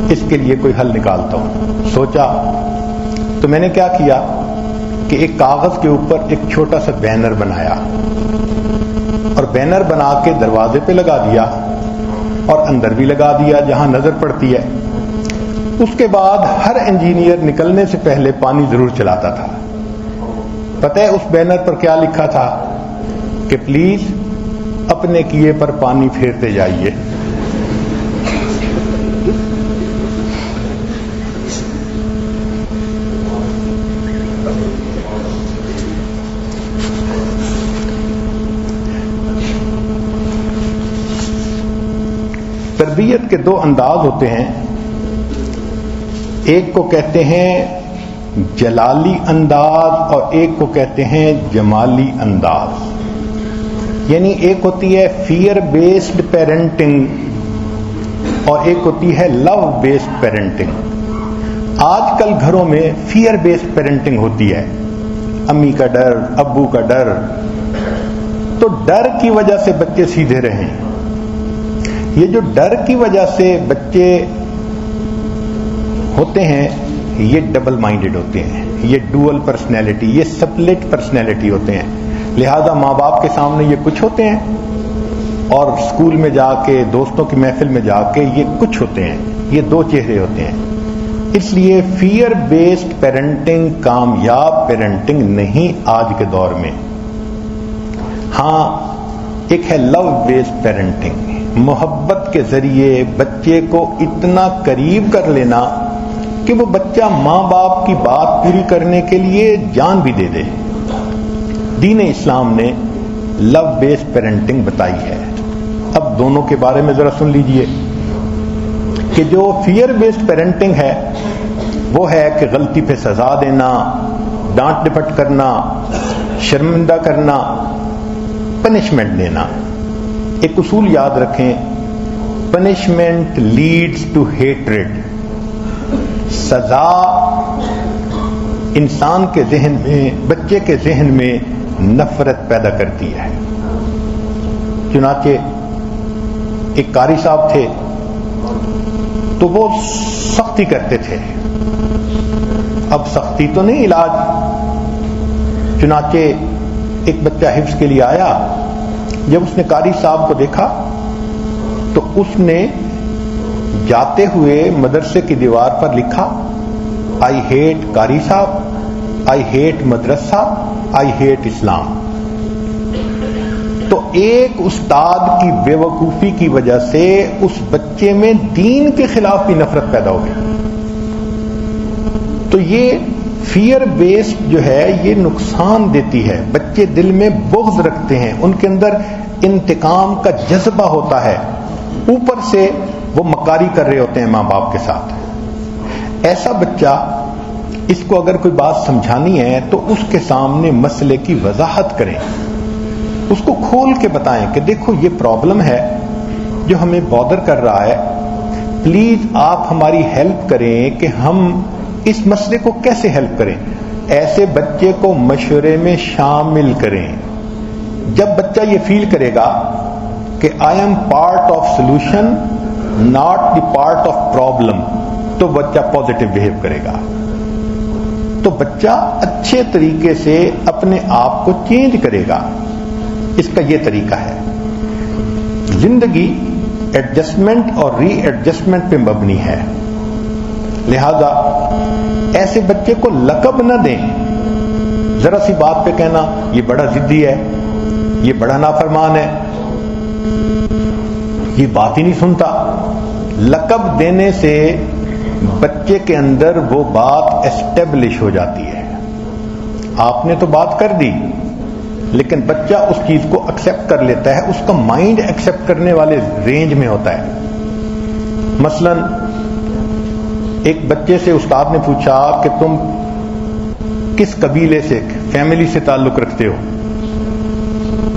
اس کے لیے کوئی حل نکالتا ہوں. سوچا تو میں نے کیا کیا کہ ایک کاغذ کے اوپر ایک چھوٹا سا بینر بنایا اور بینر بنا کے دروازے پہ لگا دیا اور اندر بھی لگا دیا جہاں نظر پڑتی ہے. اس کے بعد ہر انجینئر نکلنے سے پہلے پانی ضرور چلاتا تھا. پتہ ہے اس بینر پر کیا لکھا تھا؟ کہ پلیز اپنے کیے پر پانی پھیرتے جائیے. تربیت کے دو انداز ہوتے ہیں. ایک کو کہتے ہیں جلالی انداز اور ایک کو کہتے ہیں جمالی انداز. یعنی ایک ہوتی ہے فیئر بیسڈ پیرنٹنگ اور ایک ہوتی ہے لو بیسڈ پیرنٹنگ. آج کل گھروں میں فیئر بیسڈ پیرنٹنگ ہوتی ہے، امی کا ڈر، ابو کا ڈر. تو ڈر کی وجہ سے بچے سیدھے رہیں. یہ جو ڈر کی وجہ سے بچے ہوتے ہیں یہ ڈبل مائنڈڈ ہوتے ہیں، یہ ڈوئل پرسنالٹی، یہ سپلٹ پرسنالٹی ہوتے ہیں. لہذا ماں باپ کے سامنے یہ کچھ ہوتے ہیں اور اسکول میں جا کے دوستوں کی محفل میں جا کے یہ کچھ ہوتے ہیں. یہ دو چہرے ہوتے ہیں. اس لیے فیئر بیسڈ پیرنٹنگ کامیاب پیرنٹنگ نہیں آج کے دور میں. ہاں ایک ہے لو بیسڈ پیرنٹنگ، محبت کے ذریعے بچے کو اتنا قریب کر لینا کہ وہ بچہ ماں باپ کی بات پوری کرنے کے لیے جان بھی دے دے. دین اسلام نے لو بیسڈ پیرنٹنگ بتائی ہے. اب دونوں کے بارے میں ذرا سن لیجئے کہ جو فیئر بیسڈ پیرنٹنگ ہے وہ ہے کہ غلطی پہ سزا دینا، ڈانٹ ڈپٹ کرنا، شرمندہ کرنا، پنشمنٹ دینا. ایک اصول یاد رکھیں، پنشمنٹ لیڈز ٹو ہیٹریڈ. سزا انسان کے ذہن میں، بچے کے ذہن میں نفرت پیدا کرتی ہے. چنانچہ ایک قاری صاحب تھے تو وہ سختی کرتے تھے. اب سختی تو نہیں علاج. چنانچہ ایک بچہ حفظ کے لیے آیا. جب اس نے قاری صاحب کو دیکھا تو اس نے جاتے ہوئے مدرسے کی دیوار پر لکھا، آئی ہیٹ قاری صاحب، آئی ہیٹ مدرسہ، آئی ہیٹ اسلام. تو ایک استاد کی بے وقوفی کی وجہ سے اس بچے میں دین کے خلاف بھی نفرت پیدا ہو گئی. تو یہ فیئر بیسڈ جو ہے یہ نقصان دیتی ہے. بچے دل میں بغض رکھتے ہیں، ان کے اندر انتقام کا جذبہ ہوتا ہے، اوپر سے وہ مکاری کر رہے ہوتے ہیں ماں باپ کے ساتھ. ایسا بچہ، اس کو اگر کوئی بات سمجھانی ہے تو اس کے سامنے مسئلے کی وضاحت کریں، اس کو کھول کے بتائیں کہ دیکھو یہ پرابلم ہے جو ہمیں بادر کر رہا ہے، پلیز آپ ہماری ہیلپ کریں کہ ہم اس مسئلے کو کیسے ہیلپ کریں. ایسے بچے کو مشورے میں شامل کریں. جب بچہ یہ فیل کرے گا کہ I am part of solution not the part of problem, تو بچہ پازیٹو بہیو کرے گا. تو بچہ اچھے طریقے سے اپنے آپ کو چینج کرے گا. اس کا یہ طریقہ ہے. زندگی ایڈجسٹمنٹ اور ری ایڈجسٹمنٹ پہ مبنی ہے. لہذا ایسے بچے کو لقب نہ دیں. ذرا سی بات پہ کہنا یہ بڑا ضدی ہے, یہ بڑا نافرمان ہے, یہ بات ہی نہیں سنتا. لقب دینے سے بچے کے اندر وہ بات اسٹیبلش ہو جاتی ہے. آپ نے تو بات کر دی لیکن بچہ اس چیز کو ایکسپٹ کر لیتا ہے. اس کا مائنڈ ایکسپٹ کرنے والے رینج میں ہوتا ہے. مثلا ایک بچے سے استاد نے پوچھا کہ تم کس قبیلے سے, فیملی سے تعلق رکھتے ہو؟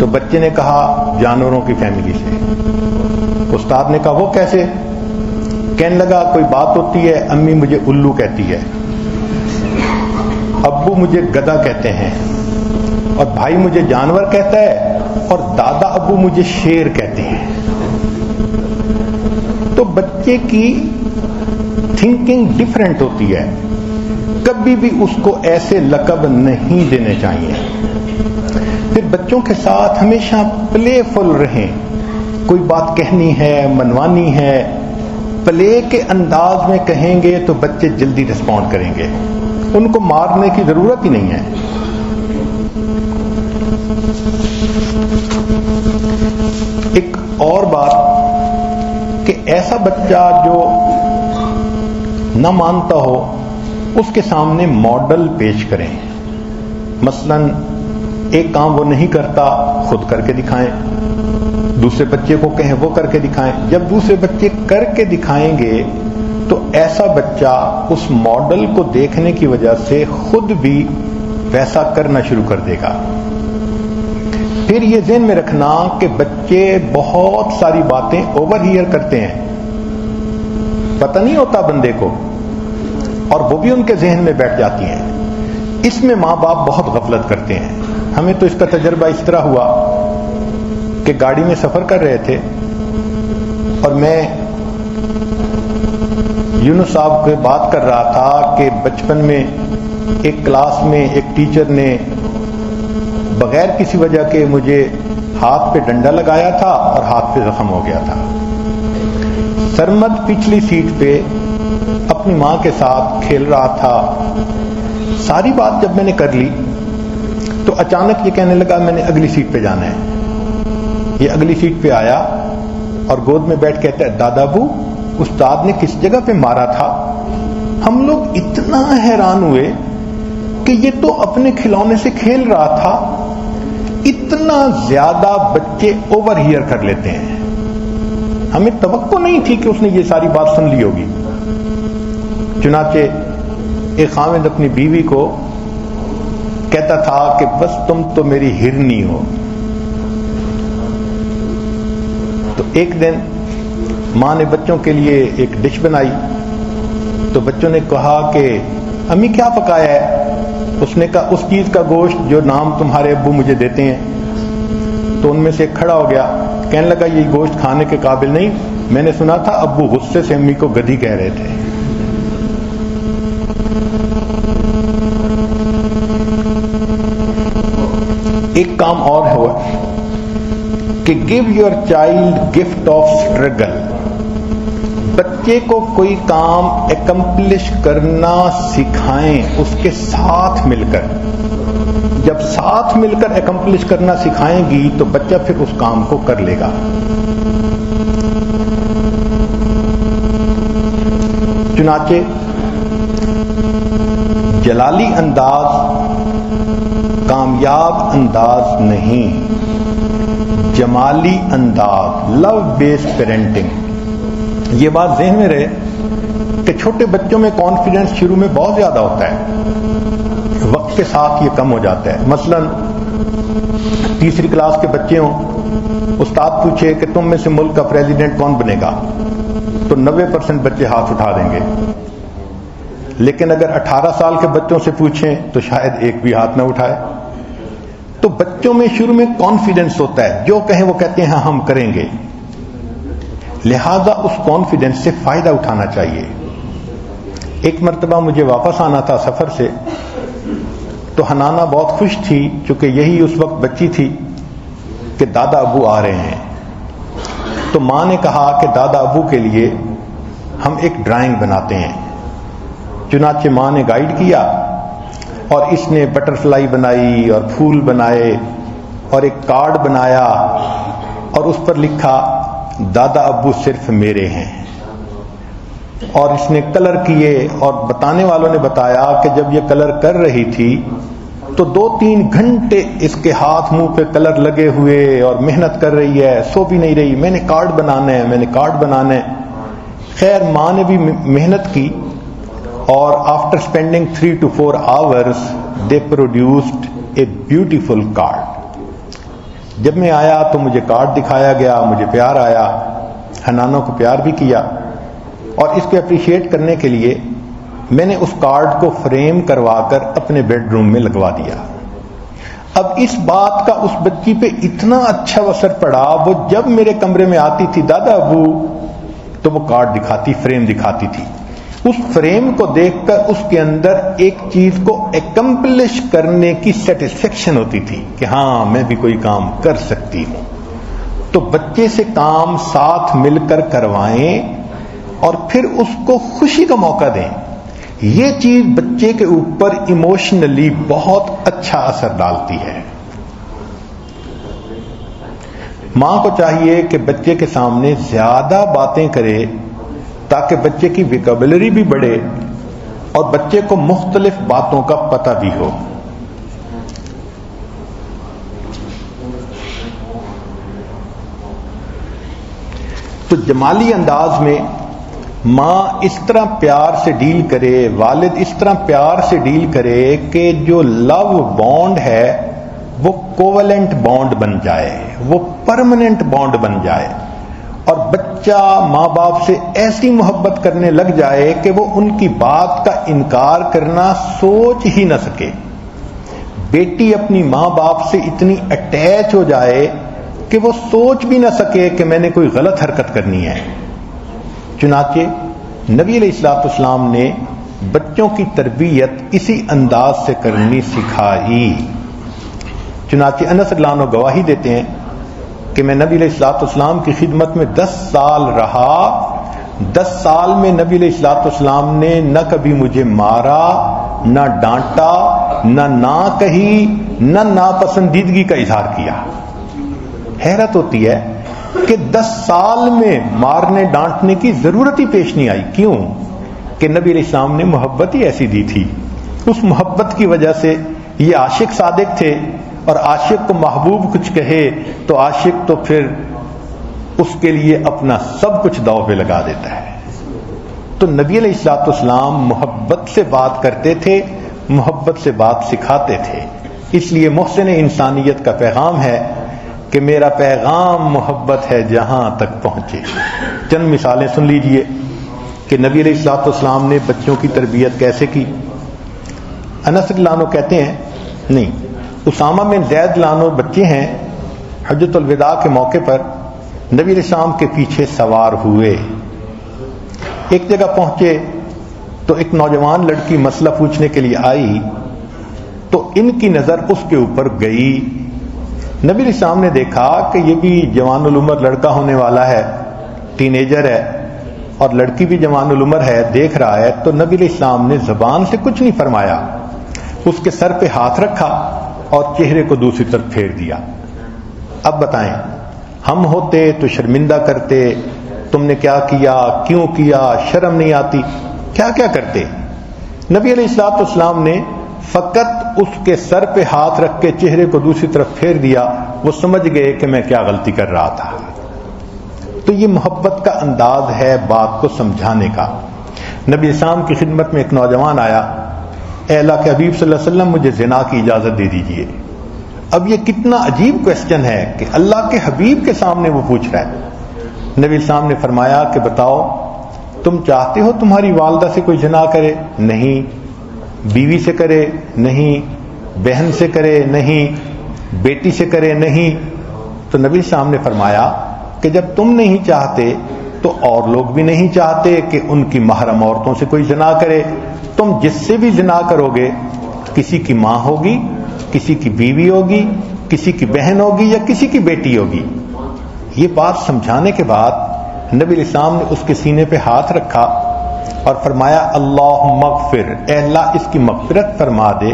تو بچے نے کہا جانوروں کی فیملی سے. استاد نے کہا وہ کیسے؟ کہنے لگا کوئی بات ہوتی ہے, امی مجھے الو کہتی ہے, ابو مجھے گدھا کہتے ہیں, اور بھائی مجھے جانور کہتا ہے, اور دادا ابو مجھے شیر کہتے ہیں. تو بچے کی تھنکنگ ڈفرینٹ ہوتی ہے. کبھی بھی اس کو ایسے لقب نہیں دینے چاہیے. پھر بچوں کے ساتھ ہمیشہ پلے فل رہیں. کوئی بات کہنی ہے, منوانی ہے, پلے کے انداز میں کہیں گے تو بچے جلدی رسپونڈ کریں گے. ان کو مارنے کی ضرورت ہی نہیں ہے. ایک اور بات کہ ایسا بچہ جو نہ مانتا ہو اس کے سامنے ماڈل پیش کریں. مثلا ایک کام وہ نہیں کرتا, خود کر کے دکھائیں. دوسرے بچے کو کہیں وہ کر کے دکھائیں. جب دوسرے بچے کر کے دکھائیں گے تو ایسا بچہ اس ماڈل کو دیکھنے کی وجہ سے خود بھی ویسا کرنا شروع کر دے گا. پھر یہ ذہن میں رکھنا کہ بچے بہت ساری باتیں اوور ہیئر کرتے ہیں, پتہ نہیں ہوتا بندے کو, اور وہ بھی ان کے ذہن میں بیٹھ جاتی ہیں. اس میں ماں باپ بہت غفلت کرتے ہیں. ہمیں تو اس کا تجربہ اس طرح ہوا کہ گاڑی میں سفر کر رہے تھے اور میں یونس صاحب سے بات کر رہا تھا کہ بچپن میں ایک کلاس میں ایک ٹیچر نے بغیر کسی وجہ کے مجھے ہاتھ پہ ڈنڈا لگایا تھا اور ہاتھ پہ زخم ہو گیا تھا. سرمد پچھلی سیٹ پہ اپنی ماں کے ساتھ کھیل رہا تھا. ساری بات جب میں نے کر لی تو اچانک یہ کہنے لگا میں نے اگلی سیٹ پہ جانا ہے. یہ اگلی سیٹ پہ آیا اور گود میں بیٹھ کہتا ہے دادا ابو استاد نے کس جگہ پہ مارا تھا؟ ہم لوگ اتنا حیران ہوئے کہ یہ تو اپنے کھلونے سے کھیل رہا تھا. اتنا زیادہ بچے اوور ہیئر کر لیتے ہیں. ہمیں توقع نہیں تھی کہ اس نے یہ ساری بات سن لی ہوگی. چنانچہ ایک خاوند اپنی بیوی کو کہتا تھا کہ بس تم تو میری ہرنی ہو. تو ایک دن ماں نے بچوں کے لیے ایک ڈش بنائی تو بچوں نے کہا کہ امی کیا پکایا ہے؟ اس نے کہا اس چیز کا گوشت جو نام تمہارے ابو مجھے دیتے ہیں. تو ان میں سے ایک کھڑا ہو گیا, کہنے لگا یہ گوشت کھانے کے قابل نہیں, میں نے سنا تھا ابو غصے سے امی کو گدھی کہہ رہے تھے. ایک کام اور ہوا کہ give your child gift of struggle. بچے کو کوئی کام اکمپلش کرنا سکھائیں اس کے ساتھ مل کر. جب ساتھ مل کر اکمپلش کرنا سکھائیں گی تو بچہ پھر اس کام کو کر لے گا. چنانچہ جلالی انداز کامیاب انداز نہیں, جمالی انداز, لو بیسڈ پیرنٹنگ. یہ بات ذہن میں رہے کہ چھوٹے بچوں میں کانفیڈنس شروع میں بہت زیادہ ہوتا ہے, وقت کے ساتھ یہ کم ہو جاتا ہے. مثلا تیسری کلاس کے بچے ہوں, استاد پوچھے کہ تم میں سے ملک کا پریزیڈنٹ کون بنے گا تو 90% بچے ہاتھ اٹھا دیں گے. لیکن اگر 18 سال کے بچوں سے پوچھیں تو شاید ایک بھی ہاتھ نہ اٹھائے. تو بچوں میں شروع میں کانفیڈنس ہوتا ہے, جو کہیں وہ کہتے ہیں ہاں ہم کریں گے. لہذا اس کانفیڈنس سے فائدہ اٹھانا چاہیے. ایک مرتبہ مجھے واپس آنا تھا سفر سے، تو حنانہ بہت خوش تھی چونکہ یہی اس وقت بچی تھی کہ دادا ابو آ رہے ہیں۔ تو ماں نے کہا کہ دادا ابو کے لیے ہم ایک ڈرائنگ بناتے ہیں۔ چنانچہ ماں نے گائیڈ کیا اور اس نے بٹر فلائی بنائی اور پھول بنائے اور ایک کارڈ بنایا اور اس پر لکھا دادا ابو صرف میرے ہیں، اور اس نے کلر کیے، اور بتانے والوں نے بتایا کہ جب یہ کلر کر رہی تھی تو 2-3 گھنٹے اس کے ہاتھ منہ پہ کلر لگے ہوئے اور محنت کر رہی ہے، سو بھی نہیں رہی، میں نے کارڈ بنانا ہے، میں نے کارڈ بنانا ہے۔ خیر ماں نے بھی محنت کی، اور after spending 3 to 4 hours they produced a beautiful card۔ جب میں آیا تو مجھے کارڈ دکھایا گیا، مجھے پیار آیا، حنانوں کو پیار بھی کیا، اور اس کو اپریشیٹ کرنے کے لیے میں نے اس کارڈ کو فریم کروا کر اپنے بیڈ روم میں لگوا دیا۔ اب اس بات کا اس بچی پہ اتنا اچھا اثر پڑا، وہ جب میرے کمرے میں آتی تھی دادا ابو، تو وہ کارڈ دکھاتی، فریم دکھاتی تھی۔ اس فریم کو دیکھ کر اس کے اندر ایک چیز کو ایکمپلش کرنے کی سیٹسفیکشن ہوتی تھی کہ ہاں میں بھی کوئی کام کر سکتی ہوں۔ تو بچے سے کام ساتھ مل کر کروائیں اور پھر اس کو خوشی کا موقع دیں، یہ چیز بچے کے اوپر ایموشنلی بہت اچھا اثر ڈالتی ہے۔ ماں کو چاہیے کہ بچے کے سامنے زیادہ باتیں کرے تاکہ بچے کی ویکیبلری بھی بڑھے اور بچے کو مختلف باتوں کا پتہ بھی ہو۔ تو جمالی انداز میں ماں اس طرح پیار سے ڈیل کرے، والد اس طرح پیار سے ڈیل کرے کہ جو لو بانڈ ہے وہ کوولنٹ بانڈ بن جائے، وہ پرماننٹ بانڈ بن جائے، اور بچہ ماں باپ سے ایسی محبت کرنے لگ جائے کہ وہ ان کی بات کا انکار کرنا سوچ ہی نہ سکے۔ بیٹی اپنی ماں باپ سے اتنی اٹیچ ہو جائے کہ وہ سوچ بھی نہ سکے کہ میں نے کوئی غلط حرکت کرنی ہے۔ چنانچہ نبی علیہ الصلوۃ والسلام نے بچوں کی تربیت اسی انداز سے کرنی سکھائی۔ چنانچہ انس رضی اللہ عنہ گواہی دیتے ہیں کہ میں نبی علیہ الصلوۃ والسلام کی خدمت میں 10 سال رہا، 10 سال میں نبی علیہ الصلوۃ والسلام نے نہ کبھی مجھے مارا، نہ ڈانٹا، نہ کہی، نہ ناپسندیدگی کا اظہار کیا۔ حیرت ہوتی ہے کہ 10 سال میں مارنے ڈانٹنے کی ضرورت ہی پیش نہیں آئی۔ کیوں؟ کہ نبی علیہ السلام نے محبت ہی ایسی دی تھی۔ اس محبت کی وجہ سے یہ عاشق صادق تھے، اور عاشق کو محبوب کچھ کہے تو عاشق تو پھر اس کے لیے اپنا سب کچھ داؤ پہ لگا دیتا ہے۔ تو نبی علیہ الصلوۃ والسلام محبت سے بات کرتے تھے، محبت سے بات سکھاتے تھے۔ اس لیے محسن انسانیت کا پیغام ہے کہ میرا پیغام محبت ہے جہاں تک پہنچے۔ چند مثالیں سن لیجئے کہ نبی علیہ الصلوۃ والسلام نے بچوں کی تربیت کیسے کی۔ انس رضی اللہ عنہ کہتے ہیں، نہیں، اسامہ بن زید رضی اللہ عنہ بچے ہیں، حجۃ الوداع کے موقع پر نبی علیہ السلام کے پیچھے سوار ہوئے۔ ایک جگہ پہنچے تو ایک نوجوان لڑکی مسئلہ پوچھنے کے لیے آئی، تو ان کی نظر اس کے اوپر گئی۔ نبی علیہ السلام نے دیکھا کہ یہ بھی جوان العمر لڑکا ہونے والا ہے، ٹین ایجر ہے، اور لڑکی بھی جوان العمر ہے، دیکھ رہا ہے، تو نبی علیہ السلام نے زبان سے کچھ نہیں فرمایا، اس کے سر پہ ہاتھ رکھا اور چہرے کو دوسری طرف پھیر دیا۔ اب بتائیں، ہم ہوتے تو شرمندہ کرتے، تم نے کیا کیا، کیوں کیا، شرم نہیں آتی، کیا کیا کرتے؟ نبی علیہ الصلوۃ والسلام نے فقط اس کے سر پہ ہاتھ رکھ کے چہرے کو دوسری طرف پھیر دیا، وہ سمجھ گئے کہ میں کیا غلطی کر رہا تھا۔ تو یہ محبت کا انداز ہے بات کو سمجھانے کا۔ نبی اسلام کی خدمت میں ایک نوجوان آیا، اے اللہ کے حبیب صلی اللہ علیہ وسلم مجھے زنا کی اجازت دے دیجئے۔ اب یہ کتنا عجیب کویسچن ہے کہ اللہ کے حبیب کے سامنے وہ پوچھ رہا ہے۔ نبی اسلام نے فرمایا کہ بتاؤ تم چاہتے ہو تمہاری والدہ سے کوئی زنا کرے؟ نہیں۔ بیوی سے کرے؟ نہیں۔ بہن سے کرے؟ نہیں۔ بیٹی سے کرے؟ نہیں۔ تو نبی اسلام نے فرمایا کہ جب تم نہیں چاہتے تو اور لوگ بھی نہیں چاہتے کہ ان کی محرم عورتوں سے کوئی زنا کرے. تم جس سے بھی زنا کرو گے، کسی کی ماں ہوگی، کسی کی بیوی ہوگی، کسی کی بہن ہوگی یا کسی کی بیٹی ہوگی. یہ بات سمجھانے کے بعد نبی علیہ السلام نے اس کے سینے پہ ہاتھ رکھا اور فرمایا اللہم اغفر، اے اللہ اس کی مغفرت فرما دے،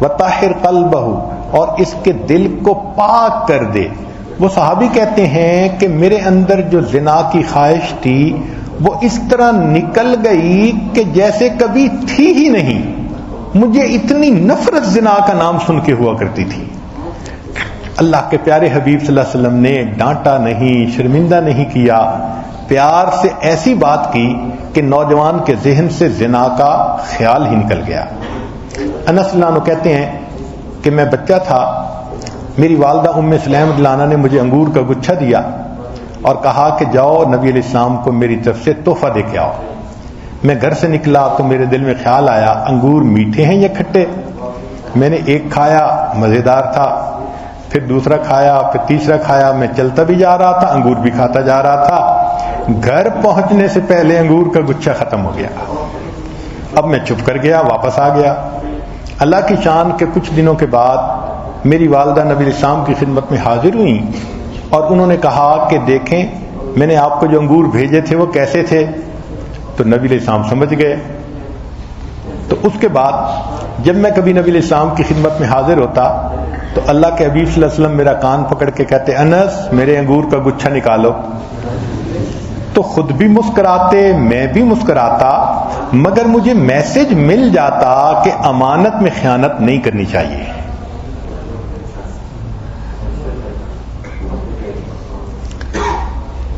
وطہر قلبہ، اور اس کے دل کو پاک کر دے. وہ صحابی کہتے ہیں کہ میرے اندر جو زنا کی خواہش تھی وہ اس طرح نکل گئی کہ جیسے کبھی تھی ہی نہیں. مجھے اتنی نفرت زنا کا نام سن کے ہوا کرتی تھی. اللہ کے پیارے حبیب صلی اللہ علیہ وسلم نے ڈانٹا نہیں، شرمندہ نہیں کیا، پیار سے ایسی بات کی کہ نوجوان کے ذہن سے زنا کا خیال ہی نکل گیا. انس اللہ عنہ کہتے ہیں کہ میں بچہ تھا، میری والدہ ام سلیم رضی اللہ عنہا نے مجھے انگور کا گچھا دیا اور کہا کہ جاؤ نبی علیہ السلام کو میری طرف سے تحفہ دے کے آؤ. میں گھر سے نکلا تو میرے دل میں خیال آیا انگور میٹھے ہیں یا کھٹے. میں نے ایک کھایا، مزیدار تھا، پھر دوسرا کھایا، پھر تیسرا کھایا. میں چلتا بھی جا رہا تھا، انگور بھی کھاتا جا رہا تھا. گھر پہنچنے سے پہلے انگور کا گچھا ختم ہو گیا. اب میں چپ کر گیا، واپس آ گیا. اللہ کی شان کے کچھ دنوں کے بعد میری والدہ نبی علیہ السلام کی خدمت میں حاضر ہوئیں اور انہوں نے کہا کہ دیکھیں میں نے آپ کو جو انگور بھیجے تھے وہ کیسے تھے. تو نبی علیہ السلام سمجھ گئے. تو اس کے بعد جب میں کبھی نبی علیہ السلام کی خدمت میں حاضر ہوتا تو اللہ کے حبیب صلی اللہ علیہ وسلم میرا کان پکڑ کے کہتے انس میرے انگور کا گچھا نکالو. تو خود بھی مسکراتے، میں بھی مسکراتا، مگر مجھے میسج مل جاتا کہ امانت میں خیانت نہیں کرنی چاہیے.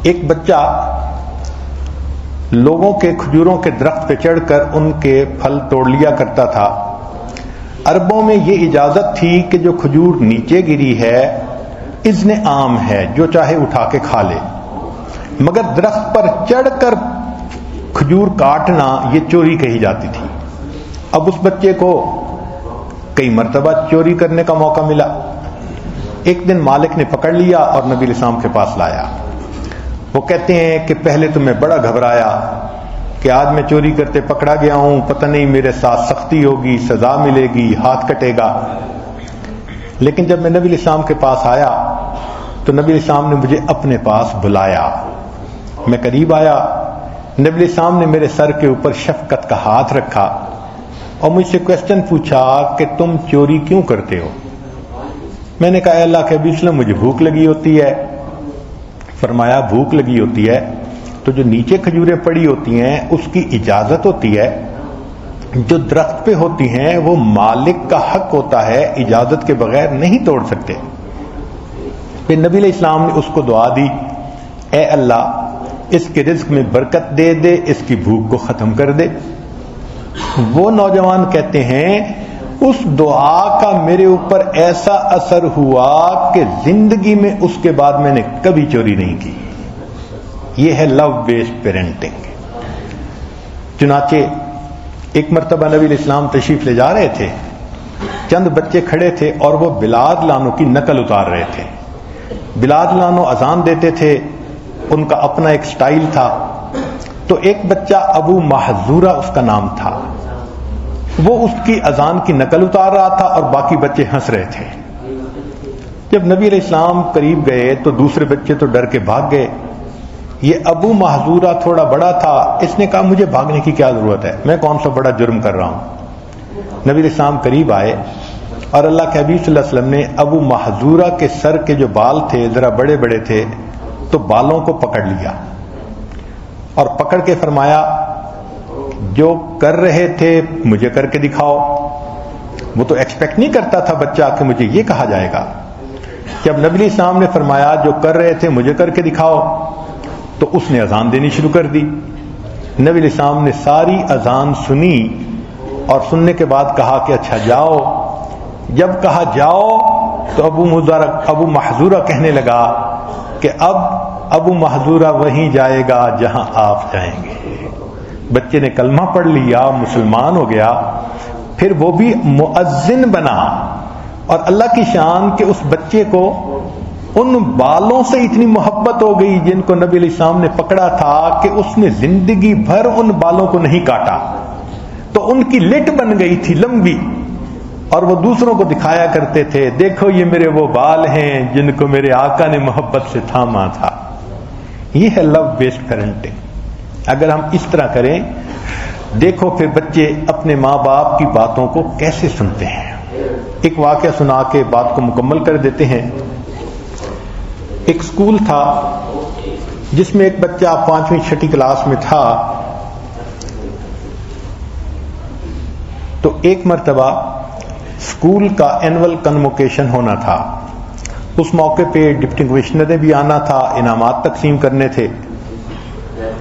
ایک بچہ لوگوں کے کھجوروں کے درخت پہ چڑھ کر ان کے پھل توڑ لیا کرتا تھا. عربوں میں یہ اجازت تھی کہ جو کھجور نیچے گری ہے اذن عام ہے، جو چاہے اٹھا کے کھا لے، مگر درخت پر چڑھ کر کھجور کاٹنا یہ چوری کہی جاتی تھی. اب اس بچے کو کئی مرتبہ چوری کرنے کا موقع ملا. ایک دن مالک نے پکڑ لیا اور نبی علیہ السلام کے پاس لایا. وہ کہتے ہیں کہ پہلے تو میں بڑا گھبرایا کہ آج میں چوری کرتے پکڑا گیا ہوں، پتہ نہیں میرے ساتھ سختی ہوگی، سزا ملے گی، ہاتھ کٹے گا. لیکن جب میں نبی علیہ السلام کے پاس آیا تو نبی علیہ السلام نے مجھے اپنے پاس بلایا. میں قریب آیا، نبی علیہ السلام نے میرے سر کے اوپر شفقت کا ہاتھ رکھا اور مجھ سے کوسچن پوچھا کہ تم چوری کیوں کرتے ہو. میں نے کہا اللہ کے حبیب صلی اللہ علیہ وسلم مجھے بھوک لگی ہوتی ہے. فرمایا بھوک لگی ہوتی ہے تو جو نیچے کھجوریں پڑی ہوتی ہیں اس کی اجازت ہوتی ہے، جو درخت پہ ہوتی ہیں وہ مالک کا حق ہوتا ہے، اجازت کے بغیر نہیں توڑ سکتے. پھر نبی علیہ السلام نے اس کو دعا دی، اے اللہ اس کے رزق میں برکت دے دے، اس کی بھوک کو ختم کر دے. وہ نوجوان کہتے ہیں اس دعا کا میرے اوپر ایسا اثر ہوا کہ زندگی میں اس کے بعد میں نے کبھی چوری نہیں کی. یہ ہے لو بیسڈ پیرنٹنگ. چنانچہ ایک مرتبہ نبی علیہ السلام تشریف لے جا رہے تھے، چند بچے کھڑے تھے اور وہ بلال لانو کی نقل اتار رہے تھے. بلال لانو اذان دیتے تھے، ان کا اپنا ایک سٹائل تھا. تو ایک بچہ ابو محذورہ اس کا نام تھا، وہ اس کی اذان کی نقل اتار رہا تھا اور باقی بچے ہنس رہے تھے. جب نبی علیہ السلام قریب گئے تو دوسرے بچے تو ڈر کے بھاگ گئے. یہ ابو محذورہ تھوڑا بڑا تھا، اس نے کہا مجھے بھاگنے کی کیا ضرورت ہے، میں کون سا بڑا جرم کر رہا ہوں. نبی علیہ السلام قریب آئے اور اللہ کے حبیب صلی اللہ علیہ وسلم نے ابو محذورہ کے سر کے جو بال تھے ذرا بڑے بڑے تھے تو بالوں کو پکڑ لیا اور پکڑ کے فرمایا جو کر رہے تھے مجھے کر کے دکھاؤ. وہ تو ایکسپیکٹ نہیں کرتا تھا بچہ کہ مجھے یہ کہا جائے گا. جب نبی علیہ السلام نے فرمایا جو کر رہے تھے مجھے کر کے دکھاؤ تو اس نے اذان دینی شروع کر دی. نبی علیہ السلام نے ساری اذان سنی اور سننے کے بعد کہا کہ اچھا جاؤ. جب کہا جاؤ تو ابو محذورہ کہنے لگا کہ اب ابو محذورہ وہیں جائے گا جہاں آپ جائیں گے. بچے نے کلمہ پڑھ لیا، مسلمان ہو گیا، پھر وہ بھی مؤذن بنا. اور اللہ کی شان کہ اس بچے کو ان بالوں سے اتنی محبت ہو گئی جن کو نبی علیہ السلام نے پکڑا تھا کہ اس نے زندگی بھر ان بالوں کو نہیں کاٹا، تو ان کی لٹ بن گئی تھی لمبی، اور وہ دوسروں کو دکھایا کرتے تھے، دیکھو یہ میرے وہ بال ہیں جن کو میرے آقا نے محبت سے تھاما تھا۔ یہ ہے لو بیسڈ پیرنٹنگ۔ اگر ہم اس طرح کریں، دیکھو پھر بچے اپنے ماں باپ کی باتوں کو کیسے سنتے ہیں۔ ایک واقعہ سنا کے بات کو مکمل کر دیتے ہیں۔ ایک سکول تھا جس میں ایک بچہ 5ویں 6ٹھی کلاس میں تھا، تو ایک مرتبہ اسکول کا اینول کنووکیشن ہونا تھا۔ اس موقع پہ ڈپٹی کمشنر نے بھی آنا تھا، انعامات تقسیم کرنے تھے۔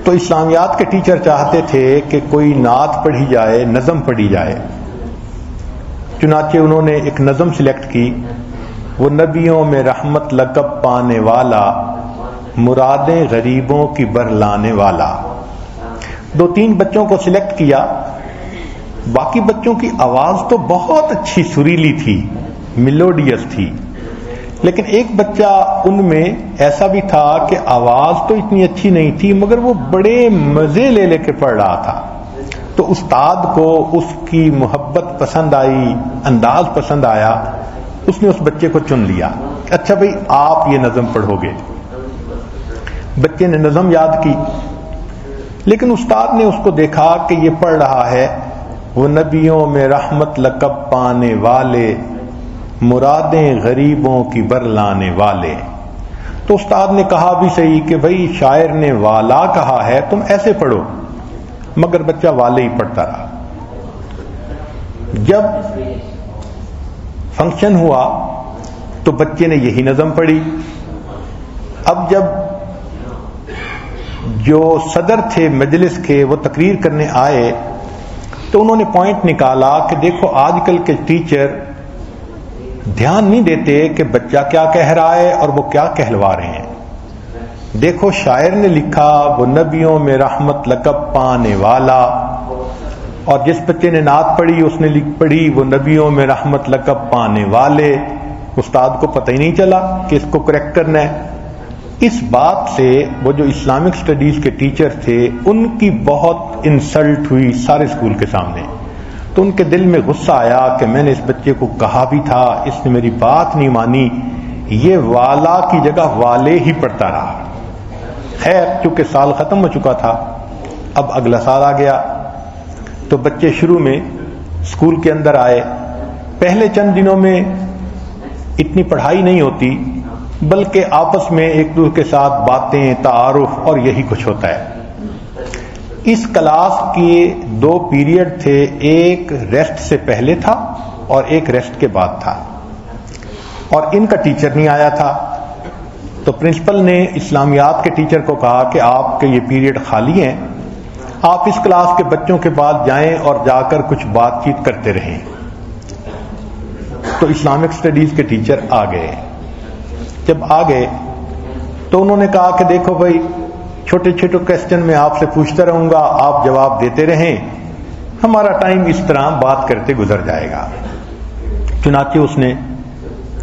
تو اسلامیات کے ٹیچر چاہتے تھے کہ کوئی نعت پڑھی جائے، نظم پڑھی جائے۔ چنانچہ انہوں نے ایک نظم سلیکٹ کی، وہ نبیوں میں رحمت لقب پانے والا، مرادیں غریبوں کی برلانے والا۔ 2-3 بچوں کو سلیکٹ کیا۔ باقی بچوں کی آواز تو بہت اچھی سریلی تھی، میلوڈیس تھی، لیکن ایک بچہ ان میں ایسا بھی تھا کہ آواز تو اتنی اچھی نہیں تھی مگر وہ بڑے مزے لے لے کے پڑھ رہا تھا۔ تو استاد کو اس کی محبت پسند آئی، انداز پسند آیا، اس نے اس بچے کو چن لیا۔ اچھا بھئی آپ یہ نظم پڑھو گے۔ بچے نے نظم یاد کی، لیکن استاد نے اس کو دیکھا کہ یہ پڑھ رہا ہے، وہ نبیوں میں رحمت لقب پانے والے، مرادیں غریبوں کی برلانے والے۔ تو استاد نے کہا بھی صحیح کہ بھئی شاعر نے والا کہا ہے، تم ایسے پڑھو، مگر بچہ والے ہی پڑھتا رہا۔ جب فنکشن ہوا تو بچے نے یہی نظم پڑھی۔ اب جب جو صدر تھے مجلس کے وہ تقریر کرنے آئے تو انہوں نے پوائنٹ نکالا کہ دیکھو آج کل کے ٹیچر دھیان نہیں دیتے کہ بچہ کیا کہہ رہا ہے اور وہ کیا کہلوا رہے ہیں۔ دیکھو شاعر نے لکھا وہ نبیوں میں رحمت لقب پانے والا، اور جس بچے نے نعت پڑھی اس نے پڑھی وہ نبیوں میں رحمت لقب پانے والے۔ استاد کو پتہ ہی نہیں چلا کہ اس کو کریکٹ کرنا ہے۔ اس بات سے وہ جو اسلامک اسٹڈیز کے ٹیچر تھے ان کی بہت انسلٹ ہوئی سارے اسکول کے سامنے۔ تو ان کے دل میں غصہ آیا کہ میں نے اس بچے کو کہا بھی تھا، اس نے میری بات نہیں مانی، یہ والا کی جگہ والے ہی پڑھتا رہا۔ خیر چونکہ سال ختم ہو چکا تھا، اب اگلا سال آ گیا، تو بچے شروع میں اسکول کے اندر آئے۔ پہلے چند دنوں میں اتنی پڑھائی نہیں ہوتی، بلکہ آپس میں ایک دوسرے کے ساتھ باتیں، تعارف اور یہی کچھ ہوتا ہے۔ اس کلاس کے 2 پیریڈ تھے، ایک ریسٹ سے پہلے تھا اور ایک ریسٹ کے بعد تھا، اور ان کا ٹیچر نہیں آیا تھا۔ تو پرنسپل نے اسلامیات کے ٹیچر کو کہا کہ آپ کے یہ پیریڈ خالی ہیں، آپ اس کلاس کے بچوں کے بعد جائیں اور جا کر کچھ بات چیت کرتے رہیں۔ تو اسلامک اسٹڈیز کے ٹیچر آ گئے۔ جب آ گئے تو انہوں نے کہا کہ دیکھو بھائی چھوٹے چھوٹے کوسچن میں آپ سے پوچھتا رہوں گا، آپ جواب دیتے رہیں، ہمارا ٹائم اس طرح بات کرتے گزر جائے گا۔ چنانچہ اس نے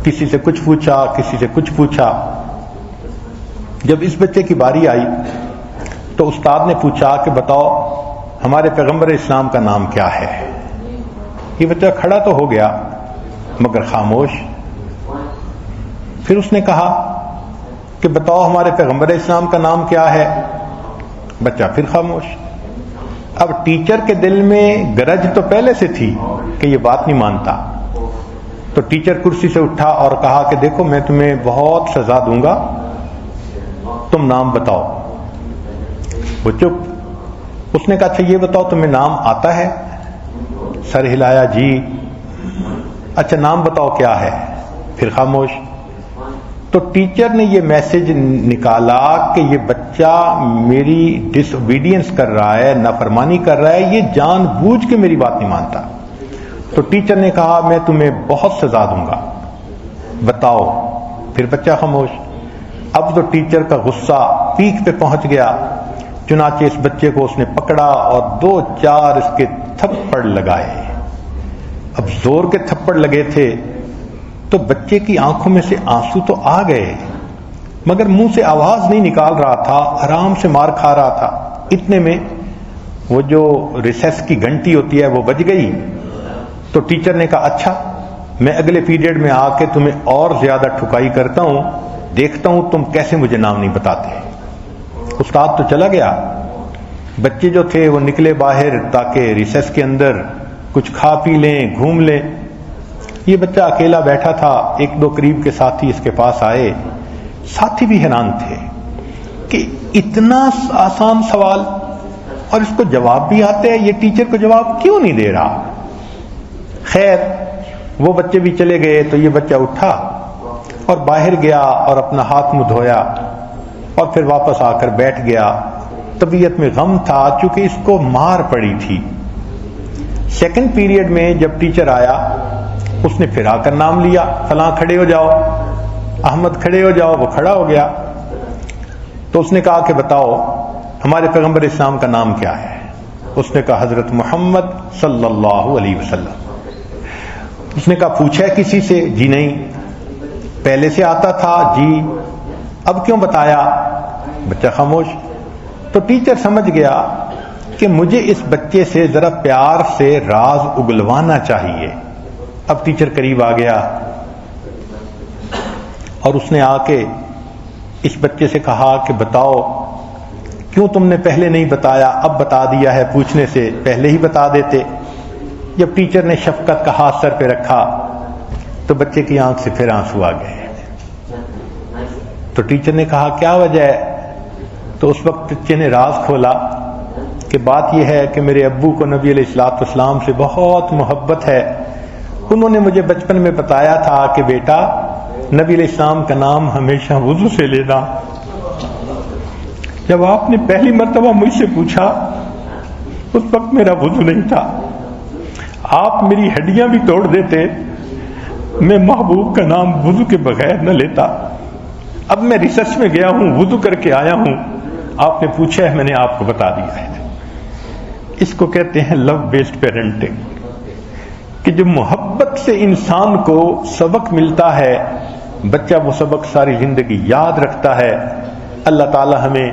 کسی سے کچھ پوچھا، کسی سے کچھ پوچھا۔ جب اس بچے کی باری آئی تو استاد نے پوچھا کہ بتاؤ ہمارے پیغمبر اسلام کا نام کیا ہے؟ یہ بچہ کھڑا تو ہو گیا مگر خاموش۔ پھر اس نے کہا کہ بتاؤ ہمارے پیغمبر اسلام کا نام کیا ہے؟ بچہ پھر خاموش۔ اب ٹیچر کے دل میں گرج تو پہلے سے تھی کہ یہ بات نہیں مانتا، تو ٹیچر کرسی سے اٹھا اور کہا کہ دیکھو میں تمہیں بہت سزا دوں گا، تم نام بتاؤ۔ وہ چپ۔ اس نے کہا اچھا یہ بتاؤ تمہیں نام آتا ہے؟ سر ہلایا جی۔ اچھا نام بتاؤ کیا ہے؟ پھر خاموش۔ تو ٹیچر نے یہ میسج نکالا کہ یہ بچہ میری ڈس اوبیڈینس کر رہا ہے، نافرمانی کر رہا ہے، یہ جان بوجھ کے میری بات نہیں مانتا۔ تو ٹیچر نے کہا میں تمہیں بہت سزا دوں گا، بتاؤ۔ پھر بچہ خاموش۔ اب تو ٹیچر کا غصہ پیک پہ پہنچ گیا، چنانچہ اس بچے کو اس نے پکڑا اور 2-4 اس کے تھپڑ لگائے۔ اب زور کے تھپڑ لگے تھے تو بچے کی آنکھوں میں سے آنسو تو آ گئے، مگر منہ سے آواز نہیں نکال رہا تھا، آرام سے مار کھا رہا تھا۔ اتنے میں وہ جو ریسیس کی گھنٹی ہوتی ہے وہ بج گئی، تو ٹیچر نے کہا اچھا میں اگلے پیریڈ میں آ کے تمہیں اور زیادہ ٹھکائی کرتا ہوں، دیکھتا ہوں تم کیسے مجھے نام نہیں بتاتے۔ استاد تو چلا گیا، بچے جو تھے وہ نکلے باہر تاکہ ریسیس کے اندر کچھ کھا پی لیں، گھوم لیں۔ یہ بچہ اکیلا بیٹھا تھا، ایک دو قریب کے ساتھی اس کے پاس آئے، ساتھی بھی حیران تھے کہ اتنا آسان سوال اور اس کو جواب بھی آتا ہے، یہ ٹیچر کو جواب کیوں نہیں دے رہا؟ خیر وہ بچے بھی چلے گئے تو یہ بچہ اٹھا اور باہر گیا اور اپنا ہاتھ منہ دھویا اور پھر واپس آ کر بیٹھ گیا۔ طبیعت میں غم تھا چونکہ اس کو مار پڑی تھی۔ سیکنڈ پیریڈ میں جب ٹیچر آیا اس نے پھر آ کر نام لیا، فلاں کھڑے ہو جاؤ، احمد کھڑے ہو جاؤ۔ وہ کھڑا ہو گیا تو اس نے کہا کہ بتاؤ ہمارے پیغمبر اسلام کا نام کیا ہے؟ اس نے کہا حضرت محمد صلی اللہ علیہ وسلم۔ اس نے کہا پوچھا ہے کسی سے؟ جی نہیں۔ پہلے سے آتا تھا؟ جی۔ اب کیوں بتایا؟ بچہ خاموش۔ تو ٹیچر سمجھ گیا کہ مجھے اس بچے سے ذرا پیار سے راز اگلوانا چاہیے۔ اب ٹیچر قریب آ گیا اور اس نے آ کے اس بچے سے کہا کہ بتاؤ کیوں تم نے پہلے نہیں بتایا؟ اب بتا دیا ہے، پوچھنے سے پہلے ہی بتا دیتے۔ جب ٹیچر نے شفقت کا ہاتھ سر پہ رکھا تو بچے کی آنکھ سے پھر آنسو آ گئے۔ تو ٹیچر نے کہا کیا وجہ ہے؟ تو اس وقت بچے نے راز کھولا کہ بات یہ ہے کہ میرے ابو کو نبی علیہ الصلوۃ والسلام سے بہت محبت ہے۔ انہوں نے مجھے بچپن میں بتایا تھا کہ بیٹا نبی علیہ السلام کا نام ہمیشہ وضو سے لینا۔ جب آپ نے پہلی مرتبہ مجھ سے پوچھا اس وقت میرا وضو نہیں تھا، آپ میری ہڈیاں بھی توڑ دیتے، میں محبوب کا نام وضو کے بغیر نہ لیتا۔ اب میں ریسرچ میں گیا ہوں، وضو کر کے آیا ہوں، آپ نے پوچھا ہے میں نے آپ کو بتا دیا ہے۔ اس کو کہتے ہیں لو بیسڈ پیرنٹنگ، کہ جو محبت سے انسان کو سبق ملتا ہے بچہ وہ سبق ساری زندگی یاد رکھتا ہے۔ اللہ تعالی ہمیں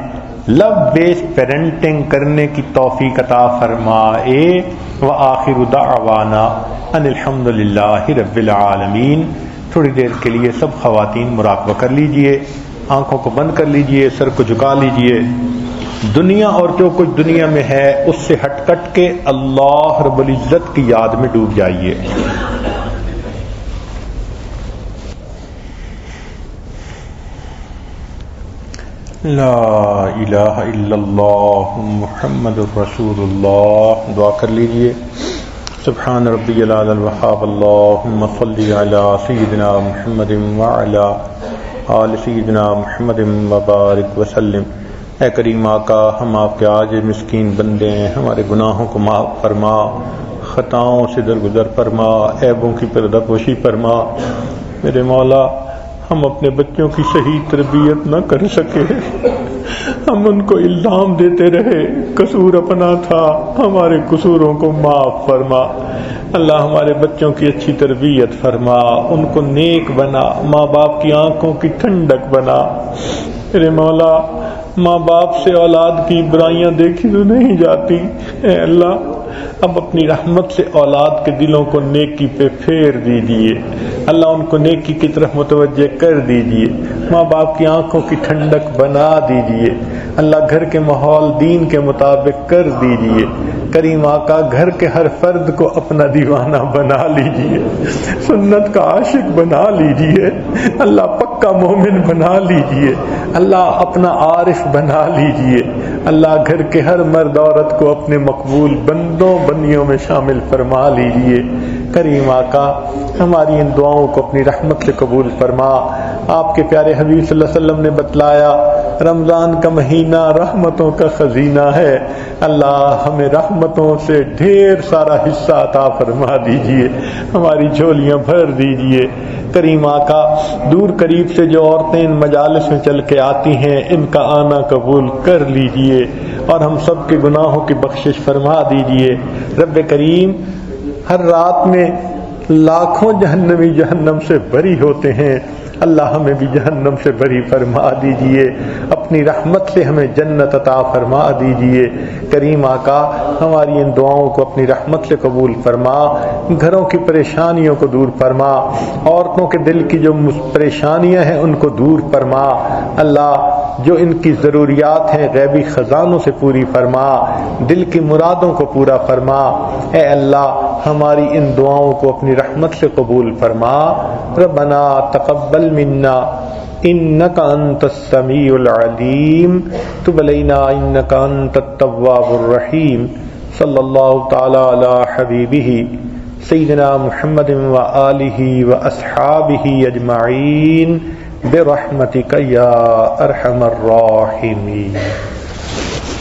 لو بیسڈ پیرنٹنگ کرنے کی توفیق عطا فرمائے۔ وآخر دعوانا ان الحمد للہ رب العالمین۔ تھوڑی دیر کے لیے سب خواتین مراقبہ کر لیجئے، آنکھوں کو بند کر لیجئے، سر کو جھکا لیجئے۔ دنیا اور جو کچھ دنیا میں ہے اس سے ہٹ کٹ کے اللہ رب العزت کی یاد میں ڈوب جائیے۔ لا الہ الا اللہ محمد الرسول اللہ۔ دعا کر لیجئے۔ سبحان ربی العلی الوہاب، اللہم صلی علی سیدنا محمد وعلی آل سیدنا محمد وبارک وسلم۔ اے کریم آقا، ہم آپ کے عاجز مسکین بندے ہیں، ہمارے گناہوں کو معاف فرما، خطاؤں سے درگزر فرما، عیبوں کی پردہ پوشی فرما۔ میرے مولا ہم اپنے بچوں کی صحیح تربیت نہ کر سکے، ہم ان کو الزام دیتے رہے، قصور اپنا تھا، ہمارے قصوروں کو معاف فرما۔ اللہ ہمارے بچوں کی اچھی تربیت فرما، ان کو نیک بنا، ماں باپ کی آنکھوں کی ٹھنڈک بنا۔ میرے مولا ماں باپ سے اولاد کی برائیاں دیکھی تو نہیں جاتی، اے اللہ اب اپنی رحمت سے اولاد کے دلوں کو نیکی پہ پھیر دیجئے، اللہ ان کو نیکی کی طرف متوجہ کر دیجئے، ماں باپ کی آنکھوں کی ٹھنڈک بنا دیجئے، اللہ گھر کے ماحول دین کے مطابق کر دیجئے۔ کریم آقا گھر کے ہر فرد کو اپنا دیوانہ بنا لیجئے، سنت کا عاشق بنا لیجئے، اللہ پکا مومن بنا لیجئے، اللہ اپنا عارف بنا لیجئے، اللہ گھر کے ہر مرد عورت کو اپنے مقبول بندوں بندیوں میں شامل فرما لیجئے۔ کریم آقا ہماری ان دعاؤں کو اپنی رحمت سے قبول فرما۔ آپ کے پیارے حبیب صلی اللہ علیہ وسلم نے بتلایا رمضان کا مہینہ رحمتوں کا خزینہ ہے، اللہ ہمیں رحمتوں سے ڈھیر سارا حصہ عطا فرما دیجئے، ہماری جھولیاں بھر دیجئے۔ کریم آقا دور قریب سے جو عورتیں ان مجالس میں چل کے آتی ہیں ان کا آنا قبول کر لیجئے اور ہم سب کے گناہوں کی بخشش فرما دیجئے۔ رب کریم ہر رات میں لاکھوں جہنمی جہنم سے بری ہوتے ہیں، اللہ ہمیں بھی جہنم سے بری فرما دیجئے، اپنی رحمت سے ہمیں جنت عطا فرما دیجئے۔ کریم آقا ہماری ان دعاؤں کو اپنی رحمت سے قبول فرما، گھروں کی پریشانیوں کو دور فرما، عورتوں کے دل کی جو پریشانیاں ہیں ان کو دور فرما۔ اللہ جو ان کی ضروریات ہیں غیبی خزانوں سے پوری فرما، دل کی مرادوں کو پورا فرما۔ اے اللہ ہماری ان دعاؤں کو اپنی رحمت سے قبول فرما۔ ربنا تقبل منا انک انت السمیع العلیم تب علینا انک انت التواب الرحیم۔ صلی اللہ تعالی علی حبیبہ سیدنا محمد وآلہ واصحابہ اجمعین برحمتک یا ارحم الراحمین۔